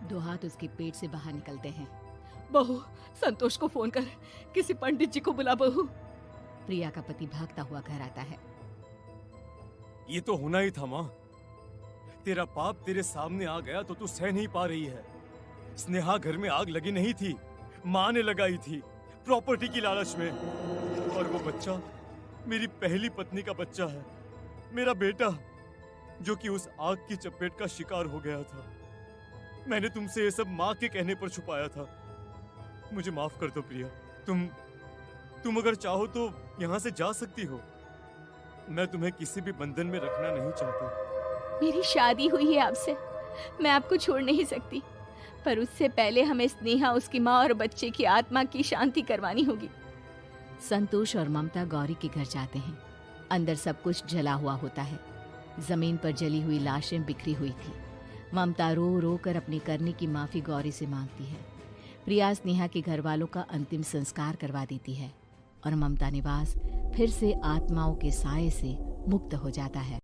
2 हाथ उसके पेट से बाहर निकलते हैं। बहू, संतोष को फोन कर, किसी पंडित जी को बुला बहू। प्रिया का पति भागता हुआ घर आता है। ये तो होना ही था माँ। तेरा पाप तेरे सामने आ गया तो तू सह नहीं पा रही है। स्नेहा घर में आग लगी नहीं थी, माँ ने लगाई थी प्रॉपर्टी की लालच में। और वो बच्चा मेरी पहली पत्नी का बच्चा है, मेरा बेटा, जो कि उस आग की चपेट का शिकार हो गया था। मैंने तुमसे ये सब माँ के कहने पर छुपाया था। मुझे माफ कर दो प्रिया। तुम अगर चाहो तो यहाँ से जा सकती हो। मैं तुम्हें किसी भी बंधन में रखना नहीं चाहता। मेरी शादी हुई है आपसे, मैं आपको छोड़ नहीं सकती, पर उससे पहले हमें स्नेहा, उसकी माँ और बच्चे की आत्मा की शांति करवानी होगी। संतोष और ममता गौरी के घर जाते हैं। अंदर सब कुछ जला हुआ होता है। जमीन पर जली हुई लाशें बिखरी हुई थी। ममता रो रो कर अपनी करने की माफी गौरी से मांगती है। प्रिया स्नेहा के घर वालों का अंतिम संस्कार करवा देती है और ममता निवास फिर से आत्माओं के साए से मुक्त हो जाता है।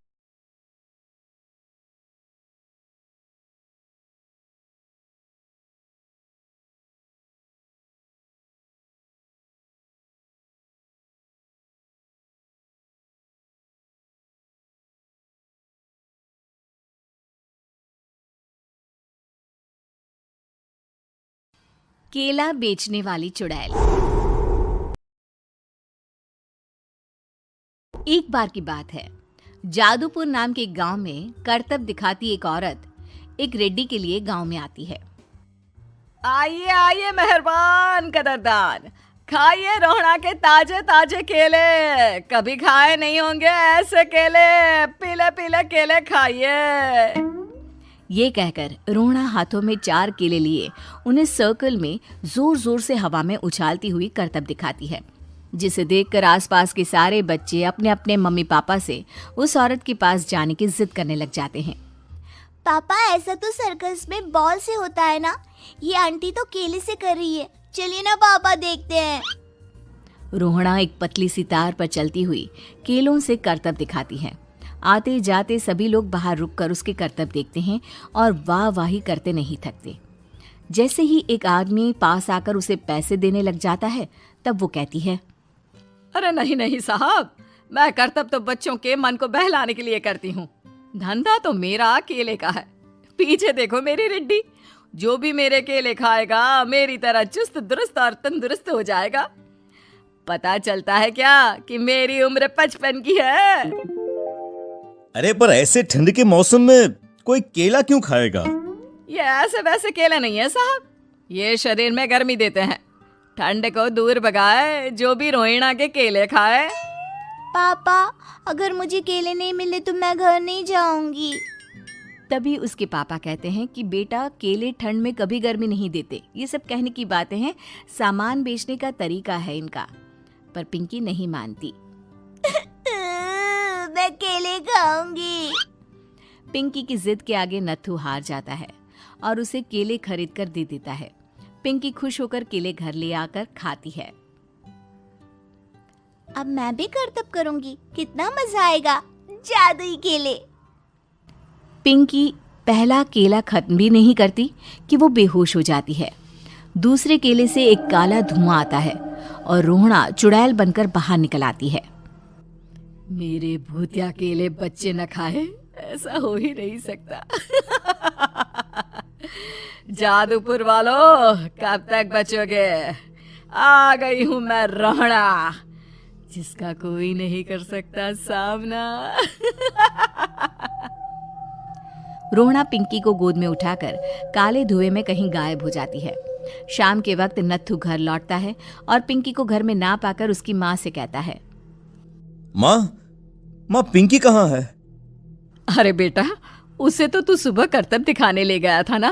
केला बेचने वाली चुड़ैल। एक बार की बात है, जादूपुर नाम के गांव में करतब दिखाती एक औरत एक रेड्डी के लिए गांव में आती है। आइए आइए मेहरबान कदरदान, खाइए रोहड़ा के ताजे ताजे केले। कभी खाए नहीं होंगे ऐसे केले, पीले पीले केले खाइए। ये कहकर रोहड़ा हाथों में 4 केले लिए उन्हें सर्कल में जोर जोर से हवा में उछालती हुई करतब दिखाती है, जिसे देखकर आसपास के सारे बच्चे अपने अपने मम्मी पापा से उस औरत के पास जाने की जिद करने लग जाते हैं। पापा ऐसा तो सर्कस में बॉल से होता है ना, ये आंटी तो केले से कर रही है, चलिए ना पापा देखते हैं। रोहड़ा एक पतली सी तार पर चलती हुई केलों से करतब दिखाती है। आते जाते सभी लोग बाहर रुककर उसके करतब देखते हैं और वाह वाही करते नहीं थकते। जैसे ही एक आदमी पास आकर उसे पैसे देने लग जाता है, तब वो कहती है, अरे नहीं नहीं साहब, मैं करतब तो बच्चों के मन को बहलाने के लिए करती हूँ, धंधा तो मेरा केले का है। पीछे देखो मेरी रिड्डी, जो भी मेरे केले खाएगा मेरी तरह चुस्त दुरुस्त और तंदुरुस्त हो जाएगा। पता चलता है क्या कि मेरी उम्र 55 की है। अरे पर ऐसे ठंड के मौसम में कोई केला क्यों खाएगा? ये ऐसे वैसे केले नहीं है साहब, ये शरीर में गर्मी देते हैं, ठंड को दूर भगाए जो भी रोहिणा के केले खाए। पापा अगर मुझे केले नहीं मिले तो मैं घर नहीं जाऊंगी। तभी उसके पापा कहते हैं कि बेटा केले ठंड में कभी गर्मी नहीं देते, ये सब कहने की बातें हैं, सामान बेचने का तरीका है इनका। पर पिंकी नहीं मानती। मैं केले खाऊंगी। पिंकी की जिद के आगे नत्थू हार जाता है और उसे केले खरीद कर दे देता है। पिंकी खुश होकर केले घर ले आकर खाती है। अब मैं भी करतब करूंगी, कितना मजा आएगा, जादुई केले। पिंकी पहला केला खत्म भी नहीं करती कि वो बेहोश हो जाती है। दूसरे केले से एक काला धुआं आता है और रोहड़ा चुड़ैल बनकर बाहर निकल आती है। मेरे भूतिया केले बच्चे न खाए, ऐसा हो ही नहीं सकता। जादूपुर वालों, कब तक बचोगे? आ गई हूं मैं रोहड़ा, जिसका कोई नहीं कर सकता सामना। रोहड़ा पिंकी को गोद में उठाकर काले धुएं में कहीं गायब हो जाती है। शाम के वक्त नत्थू घर लौटता है और पिंकी को घर में ना पाकर उसकी माँ से कहता है, माँ पिंकी कहाँ है? अरे बेटा, उसे तो तू सुबह करतब दिखाने ले गया था ना,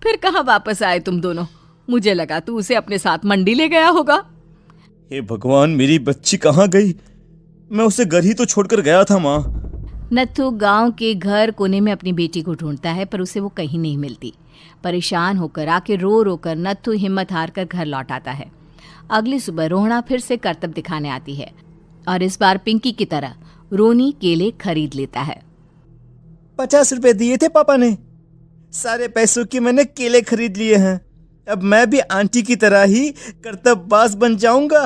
फिर कहाँ वापस आए तुम दोनों? मुझे लगा तू उसे अपने साथ मंडी ले गया होगा। हे भगवान, मेरी बच्ची कहाँ गई? मैं उसे घर ही तो छोड़कर गया था माँ। नत्थू गांव के घर कोने में अपनी बेटी को ढूंढता है, पर उसे वो कहीं नहीं मिलती। परेशान होकर आके रो रो कर नत्थू हिम्मत हार कर घर लौट आता है। अगली सुबह रोहड़ा फिर से करतब दिखाने आती है और इस बार पिंकी की तरह रोनी केले खरीद लेता है। 50 रुपए दिए थे पापा ने, सारे पैसों के मैंने केले खरीद लिए हैं। अब मैं भी आंटी की तरह ही करतबबाज बन जाऊंगा।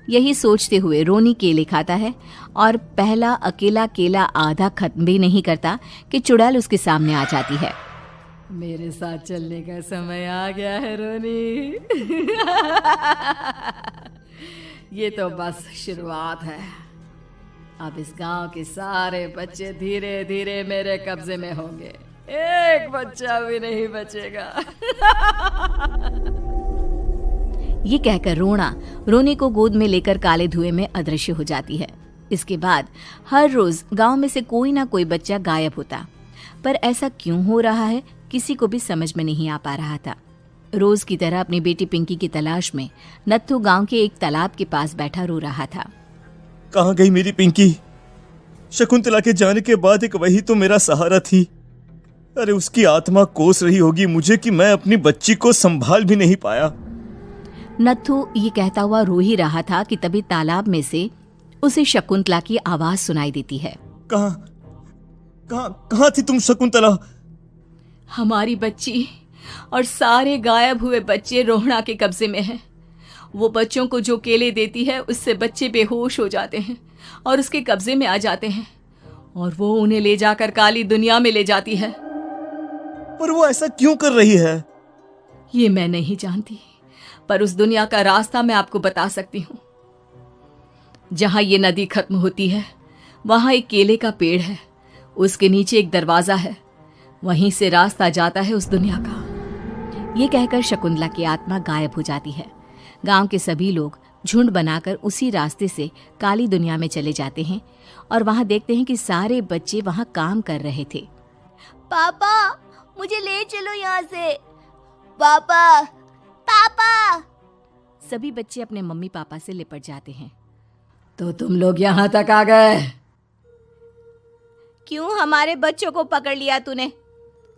यही सोचते हुए रोनी केले खाता है और पहला अकेला केला आधा खत्म भी नहीं करता कि चुड़ैल उसके सामने आ जाती है। मेरे साथ चलने का समय आ गया है रोनी। ये तो बस शुरुआत है। अब इस गांव के सारे बच्चे धीरे धीरे मेरे कब्जे में होंगे, एक बच्चा भी नहीं बचेगा। ये कहकर रोनी को गोद में लेकर काले धुएं में अदृश्य हो जाती है। इसके बाद हर रोज गांव में से कोई ना कोई बच्चा गायब होता, पर ऐसा क्यों हो रहा है किसी को भी समझ में नहीं आ पा रहा था। रोज की तरह अपनी बेटी पिंकी की तलाश में नत्थू गांव के एक तालाब के पास बैठा रो रहा था। कहाँ गई मेरी पिंकी? शकुंतला के जाने के बाद एक वही तो मेरा सहारा थी। अरे उसकी आत्मा कोस रही होगी मुझे कि मैं अपनी बच्ची को संभाल भी नहीं पाया। नत्थू ये कहता हुआ रो ही रहा था कि तभी तालाब में से उसे शकुंतला की आवाज सुनाई देती है। कहाँ थी तुम शकुंतला? हमारी बच्ची और सारे गायब हुए बच्चे रोहड़ा के कब्जे में हैं। वो बच्चों को जो केले देती है उससे बच्चे बेहोश हो जाते हैं और उसके कब्जे में आ जाते हैं और वो उन्हें ले जाकर काली दुनिया में ले जाती है। पर वो ऐसा क्यों कर रही है? ये मैं नहीं जानती, पर उस दुनिया का रास्ता मैं आपको बता सकती हूँ। जहाँ ये नदी खत्म होती है वहाँ एक केले का पेड़ है, उसके नीचे एक दरवाजा है, वहीं से रास्ता जाता है उस दुनिया का। ये कहकर शकुंतला की आत्मा गायब हो जाती है। गांव के सभी लोग झुंड बनाकर उसी रास्ते से काली दुनिया में चले जाते हैं और वहां देखते हैं कि सारे बच्चे वहां काम कर रहे थे। पापा मुझे ले चलो यहाँ से। पापा पापा। सभी बच्चे अपने मम्मी पापा से लिपट जाते हैं। तो तुम लोग यहाँ तक आ गए? क्यों हमारे बच्चों को पकड़ लिया तूने?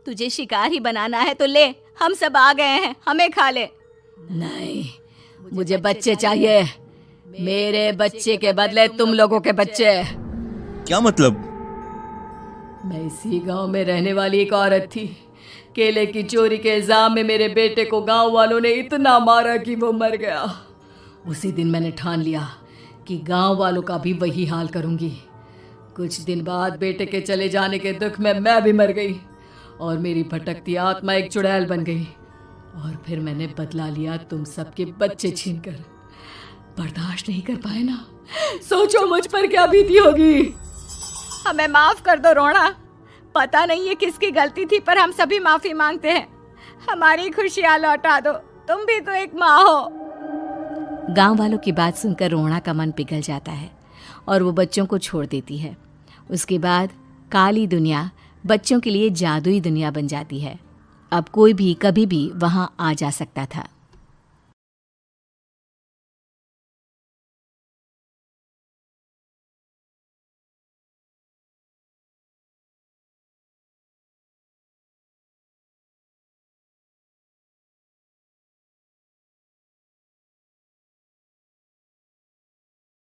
तुझे शिकार ही बनाना है तो ले, हम सब आ गए हैं, हमें खा ले। नहीं, मुझे बच्चे चाहिए। मेरे बच्चे के बदले तुम लोगों के बच्चे। क्या मतलब? मैं इसी गांव में रहने वाली एक औरत थी। केले की चोरी के इल्जाम में मेरे बेटे को गांव वालों ने इतना मारा कि वो मर गया। उसी दिन मैंने ठान लिया कि गांव वालों का भी वही हाल करूंगी। कुछ दिन बाद बेटे के चले जाने के दुख में मैं भी मर गई और मेरी भटकती आत्मा एक चुड़ैल बन गई और फिर मैंने बदला लिया तुम सबके बच्चे छीनकर। बर्दाश्त नहीं कर पाए ना? सोचो मुझ पर क्या बीती होगी। हमें माफ कर दो रोना। पता नहीं ये किसकी गलती थी, पर हम सभी माफी मांगते हैं। हमारी खुशियां लौटा दो, तुम भी तो एक माँ हो। गांव वालों की बात सुनकर रोहड़ा का मन पिघल जाता है और वो बच्चों को छोड़ देती है। उसके बाद काली दुनिया बच्चों के लिए जादुई दुनिया बन जाती है। अब कोई भी कभी भी वहां आ जा सकता था।